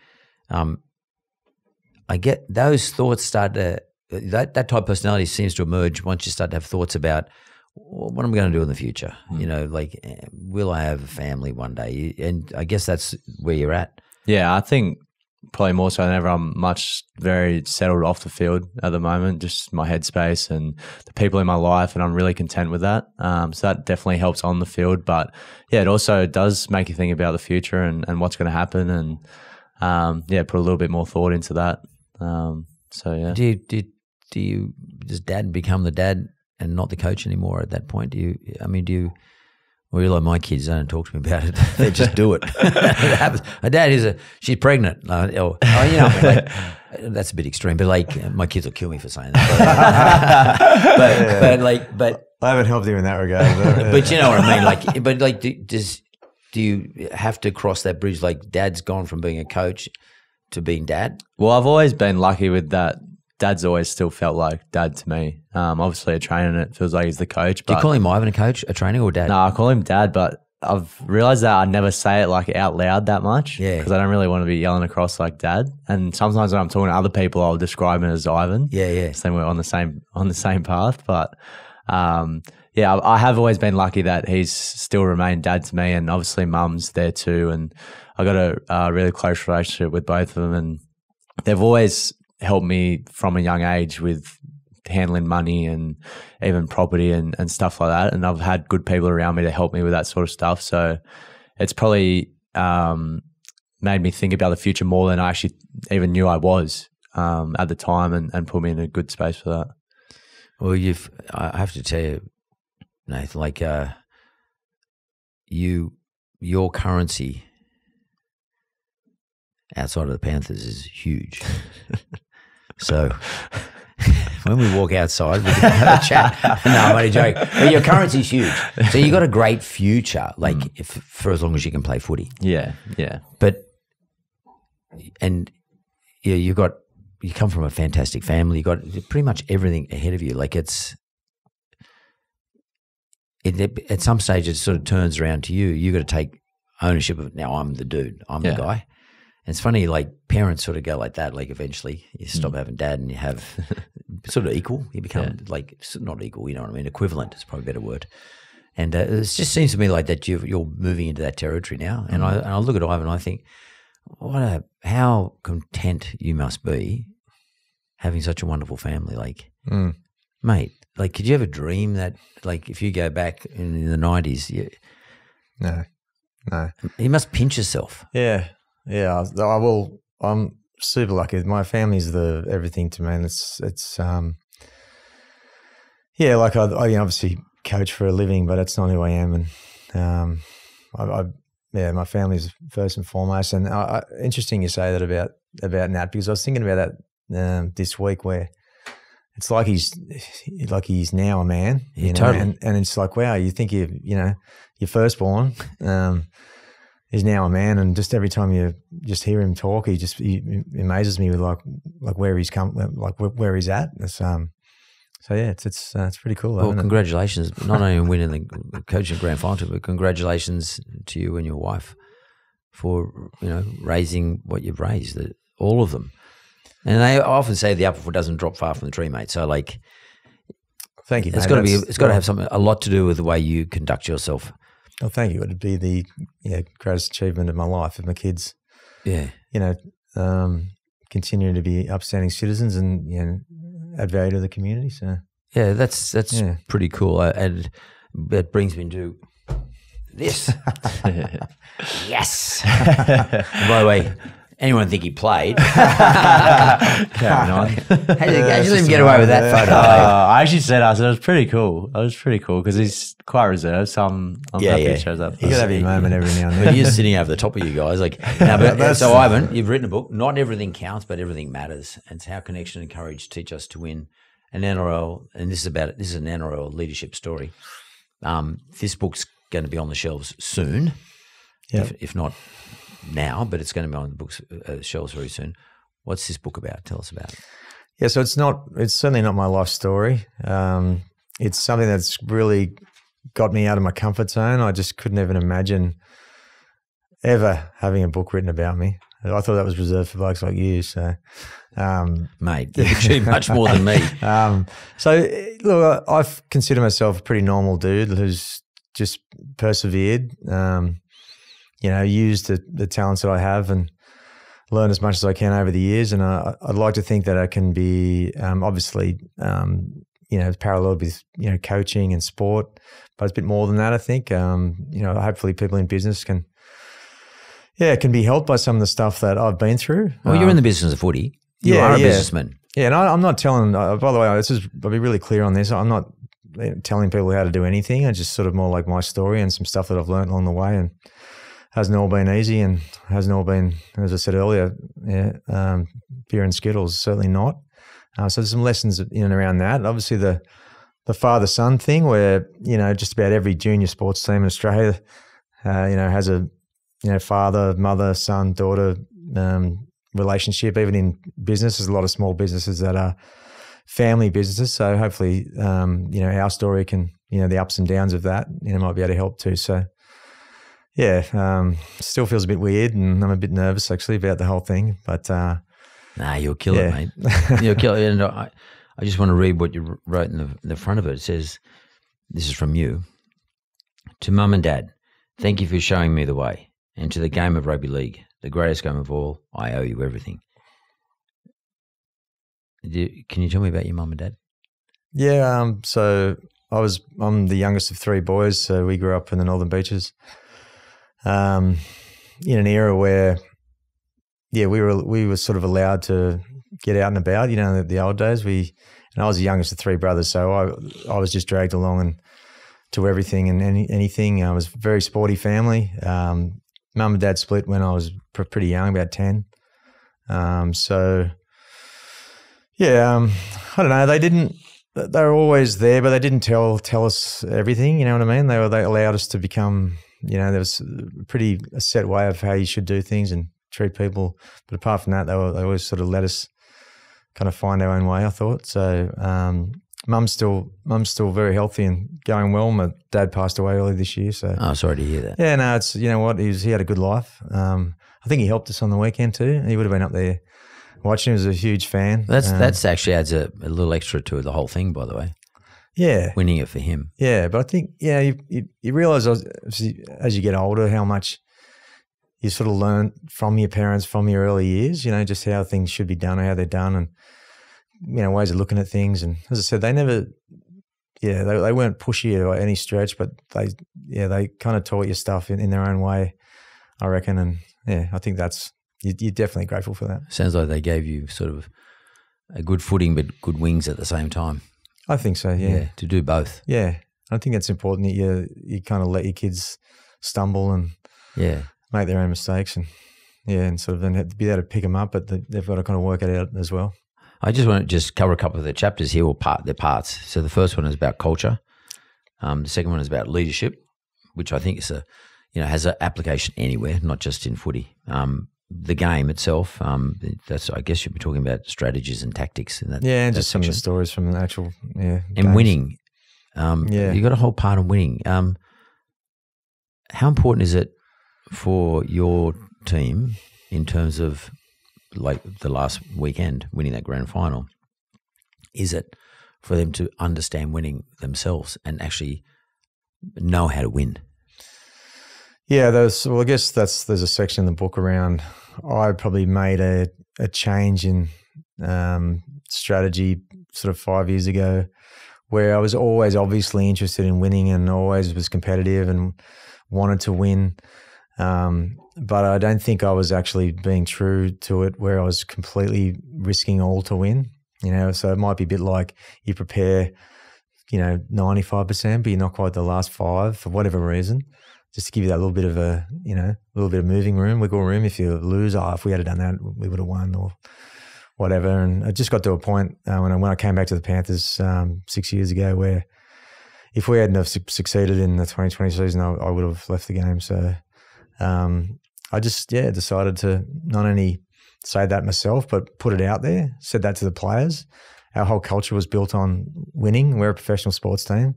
[SPEAKER 2] I get those thoughts start to that type of personality seems to emerge once you start to have thoughts about what am I going to do in the future. You know, like will I have a family one day? And I guess that's where you're at.
[SPEAKER 3] Yeah, I think probably more so than ever, I'm very settled off the field at the moment, just my headspace and the people in my life, and I'm really content with that. So that definitely helps on the field. But yeah, it also does make you think about the future and what's going to happen, and put a little bit more thought into that. So yeah.
[SPEAKER 2] Does Dad become the dad and not the coach anymore at that point? Well, you're like my kids, they don't talk to me about it. They just do it. It happens. My dad she's pregnant. That's a bit extreme, but like my kids will kill me for saying that. But
[SPEAKER 4] I haven't helped you in that regard.
[SPEAKER 2] But you know what I mean? Do you have to cross that bridge? Like Dad's gone from being a coach to being dad?
[SPEAKER 3] Well, I've always been lucky with that. Dad's always still felt like dad to me. Obviously a trainer, and it feels like he's the coach.
[SPEAKER 2] Do you call him Ivan a coach, a trainer, or dad?
[SPEAKER 3] No, I call him dad, but I've realised that I never say it like out loud that much. Yeah. Because I don't really want to be yelling across like dad. And sometimes when I'm talking to other people, I'll describe him as Ivan.
[SPEAKER 2] Yeah.
[SPEAKER 3] So we're on the same path. But I have always been lucky that he's still remained dad to me, and obviously mum's there too. And I got a really close relationship with both of them, and they've always helped me from a young age with handling money and even property and stuff like that. And I've had good people around me to help me with that sort of stuff. So it's probably made me think about the future more than I actually even knew I was at the time, and put me in a good space for that.
[SPEAKER 2] Well, I have to tell you, Nathan, like your currency outside of the Panthers is huge. So when we walk outside, we can have a chat. No, I'm only joking. But your currency's huge. So you got a great future, like for as long as you can play footy.
[SPEAKER 3] Yeah.
[SPEAKER 2] But you come from a fantastic family. You got pretty much everything ahead of you. Like at some stage it sort of turns around to you. You got to take ownership of it. Now I'm the dude. I'm the guy. And it's funny, like parents sort of go like that. Like eventually you stop having dad and you have sort of equal. You become like not equal, you know what I mean? Equivalent is probably a better word. And it just seems to me like that you're moving into that territory now. And I look at Ivan and I think, how content you must be having such a wonderful family. Like, mate, like could you ever dream that, like if you go back in the 90s?
[SPEAKER 4] No.
[SPEAKER 2] You must pinch yourself.
[SPEAKER 4] Yeah, I will. I'm super lucky. My family's everything to me, and it's like I obviously coach for a living, but it's not who I am, and my family's first and foremost. And interesting you say that about Nat, because I was thinking about that this week, where it's like he's now a man, you know, totally. And it's like, wow, you think your firstborn is now a man, and just every time you just hear him talk, he amazes me with like where he's come, like where he's at. It's it's pretty cool.
[SPEAKER 2] Well, congratulations, not only on winning the coaching grand final, but congratulations to you and your wife for raising what you've raised, all of them. And they often say the apple doesn't drop far from the tree, mate. So like,
[SPEAKER 4] thank you.
[SPEAKER 2] It's got to have a lot to do with the way you conduct yourself.
[SPEAKER 4] Well, thank you. It'd be the greatest achievement of my life if my kids, continue to be upstanding citizens and add value to the community. So
[SPEAKER 2] yeah, that's pretty cool. And that brings me to this. Yes. By the way, anyone think he played? Carrying on. How did you even get away with that photo?
[SPEAKER 3] I actually said it was pretty cool. It was pretty cool because he's quite reserved. So I'm happy it shows up.
[SPEAKER 4] You got to have your moment every now and then.
[SPEAKER 2] But he is sitting over the top of you guys. So Ivan, you've written a book. Not everything counts, but everything matters. And it's how connection and courage teach us to win an NRL. And this is an NRL leadership story. This book's going to be on the shelves soon, if not now, but it's going to be on the books shelves very soon. What's this book about? Tell us about it.
[SPEAKER 4] Yeah, so it's certainly not my life story. It's something that's really got me out of my comfort zone. I just couldn't even imagine ever having a book written about me. I thought that was reserved for blokes like you. So,
[SPEAKER 2] mate, you achieved much more than me.
[SPEAKER 4] So, look, I consider myself a pretty normal dude who's just persevered, used the talents that I have and learn as much as I can over the years. And I'd like to think that I can be obviously, paralleled with, coaching and sport, but it's a bit more than that, I think. Hopefully people in business can be helped by some of the stuff that I've been through.
[SPEAKER 2] Well, you're in the business of footy. You are a businessman.
[SPEAKER 4] Yeah, and I'm not telling, by the way, I'll be really clear on this. I'm not telling people how to do anything. It's just sort of more like my story and some stuff that I've learned along the way, and hasn't all been easy and hasn't all been, as I said earlier, beer and Skittles, certainly not. So there's some lessons in and around that. Obviously the father-son thing where, just about every junior sports team in Australia, has a, father, mother, son, daughter relationship. Even in business, there's a lot of small businesses that are family businesses. So hopefully, our story can, the ups and downs of that, might be able to help too. So, yeah, still feels a bit weird, and I'm a bit nervous actually about the whole thing. But
[SPEAKER 2] nah, you'll kill it, mate. You'll kill it. And I just want to read what you wrote in the front of it. It says, "This is from you to Mum and Dad. Thank you for showing me the way, and to the game of rugby league, the greatest game of all. I owe you everything." Can you tell me about your mum and dad?
[SPEAKER 4] Yeah, so I'm the youngest of three boys, so we grew up in the Northern Beaches. In an era where, we were sort of allowed to get out and about. The old days. And I was the youngest of three brothers, so I was just dragged along and to everything and anything. I was a very sporty family. Mum and dad split when I was pretty young, about 10. I don't know. They were always there, but they didn't tell us everything. You know what I mean? They allowed us to become. There was a set way of how you should do things and treat people. But apart from that, they always sort of let us kind of find our own way, I thought. So mum's still very healthy and going well. My dad passed away early this year. So
[SPEAKER 2] sorry to hear that.
[SPEAKER 4] Yeah, no, it's what he had a good life. I think he helped us on the weekend too. He would have been up there watching. He was a huge fan.
[SPEAKER 2] That's actually adds a little extra to the whole thing, by the way.
[SPEAKER 4] Yeah.
[SPEAKER 2] Winning it for him.
[SPEAKER 4] Yeah, but I think, you realise as you get older how much you sort of learn from your parents from your early years, just how things should be done or how they're done and, ways of looking at things. And as I said, they never, they weren't pushy by any stretch, but they kind of taught you stuff in their own way, I reckon. And, I think you're definitely grateful for that.
[SPEAKER 2] Sounds like they gave you sort of a good footing but good wings at the same time.
[SPEAKER 4] I think so, yeah.
[SPEAKER 2] To do both.
[SPEAKER 4] Yeah. I think it's important that you kind of let your kids stumble and make their own mistakes and sort of then be able to pick them up, but they've got to kind of work it out as well.
[SPEAKER 2] I just want to cover a couple of the chapters here, or their parts. So the first one is about culture. The second one is about leadership, which I think is has an application anywhere, not just in footy. The game itself, I guess you'll be talking about strategies and tactics in that.
[SPEAKER 4] Yeah, and
[SPEAKER 2] that
[SPEAKER 4] just
[SPEAKER 2] section.
[SPEAKER 4] some of the stories from the actual
[SPEAKER 2] And
[SPEAKER 4] games.
[SPEAKER 2] winning. You got a whole part on winning. How important is it for your team in terms of like the last weekend winning that grand final? Is it for them to understand winning themselves and actually know how to win?
[SPEAKER 4] Yeah, I guess there's a section in the book around. I probably made a change in strategy sort of 5 years ago, where I was always obviously interested in winning and always was competitive and wanted to win. But I don't think I was actually being true to it, where I was completely risking all to win. So it might be a bit like you prepare, 95%, but you're not quite the last 5 for whatever reason. Just to give you that little bit of moving room, wiggle room. If you lose, if we had done that, we would have won or whatever. And it just got to a point when I came back to the Panthers 6 years ago, where if we hadn't have succeeded in the 2020 season, I would have left the game. So I just decided to not only say that myself, but put it out there, said that to the players. Our whole culture was built on winning. We're a professional sports team.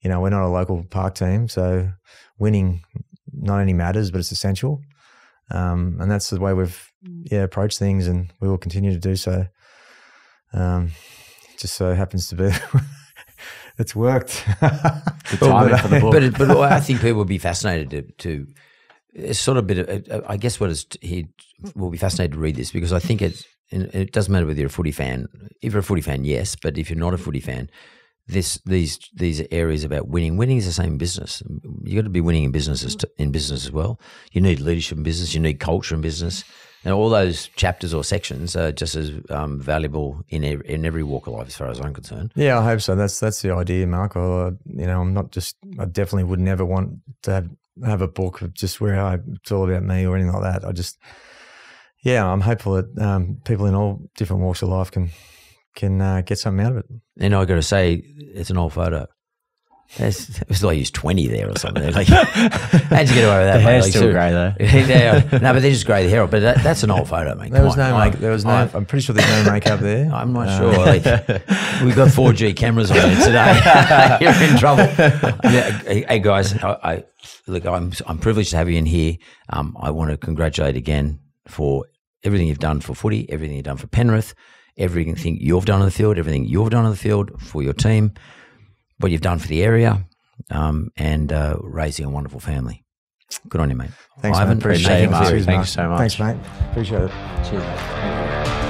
[SPEAKER 4] You know, we're not a local park team, so winning not only matters, but it's essential. And that's the way we've approached things, and we will continue to do so. Just so happens to be it's worked.
[SPEAKER 2] But I think people would be fascinated to it's sort of a bit of, I guess he will be fascinated to read this, because I think it doesn't matter whether you're a footy fan. If you're a footy fan, yes, but if you're not a footy fan, these areas about winning is the same business. You got to be winning in business as well. You need leadership in business. You need culture in business, and all those chapters or sections are just as valuable in every walk of life, as far as I'm concerned.
[SPEAKER 4] Yeah, I hope so. That's the idea, Mark. I definitely would never want to have a book of just where it's all about me or anything like that. I'm hopeful that people in all different walks of life can get something out of it. And
[SPEAKER 2] I got to say, it's an old photo. It was like he's 20 there or something. Like, how'd you get away with that?
[SPEAKER 3] The hair's still grey though.
[SPEAKER 2] No, but they're just grey the hair. But that's an old photo, mate.
[SPEAKER 4] There was no. I'm pretty sure there's no makeup there.
[SPEAKER 2] I'm not sure. We've got 4G cameras on it today. You're in trouble. Hey guys, I'm privileged to have you in here. I want to congratulate again for everything you've done for footy, everything you've done for Penrith, everything you've done on the field, everything you've done on the field for your team, what you've done for the area, and raising a wonderful family. Good on you, mate.
[SPEAKER 4] Thanks,
[SPEAKER 2] Ivan.
[SPEAKER 4] Appreciate it.
[SPEAKER 3] Thank you so much.
[SPEAKER 4] Thanks, mate. Appreciate it.
[SPEAKER 3] Cheers, mate.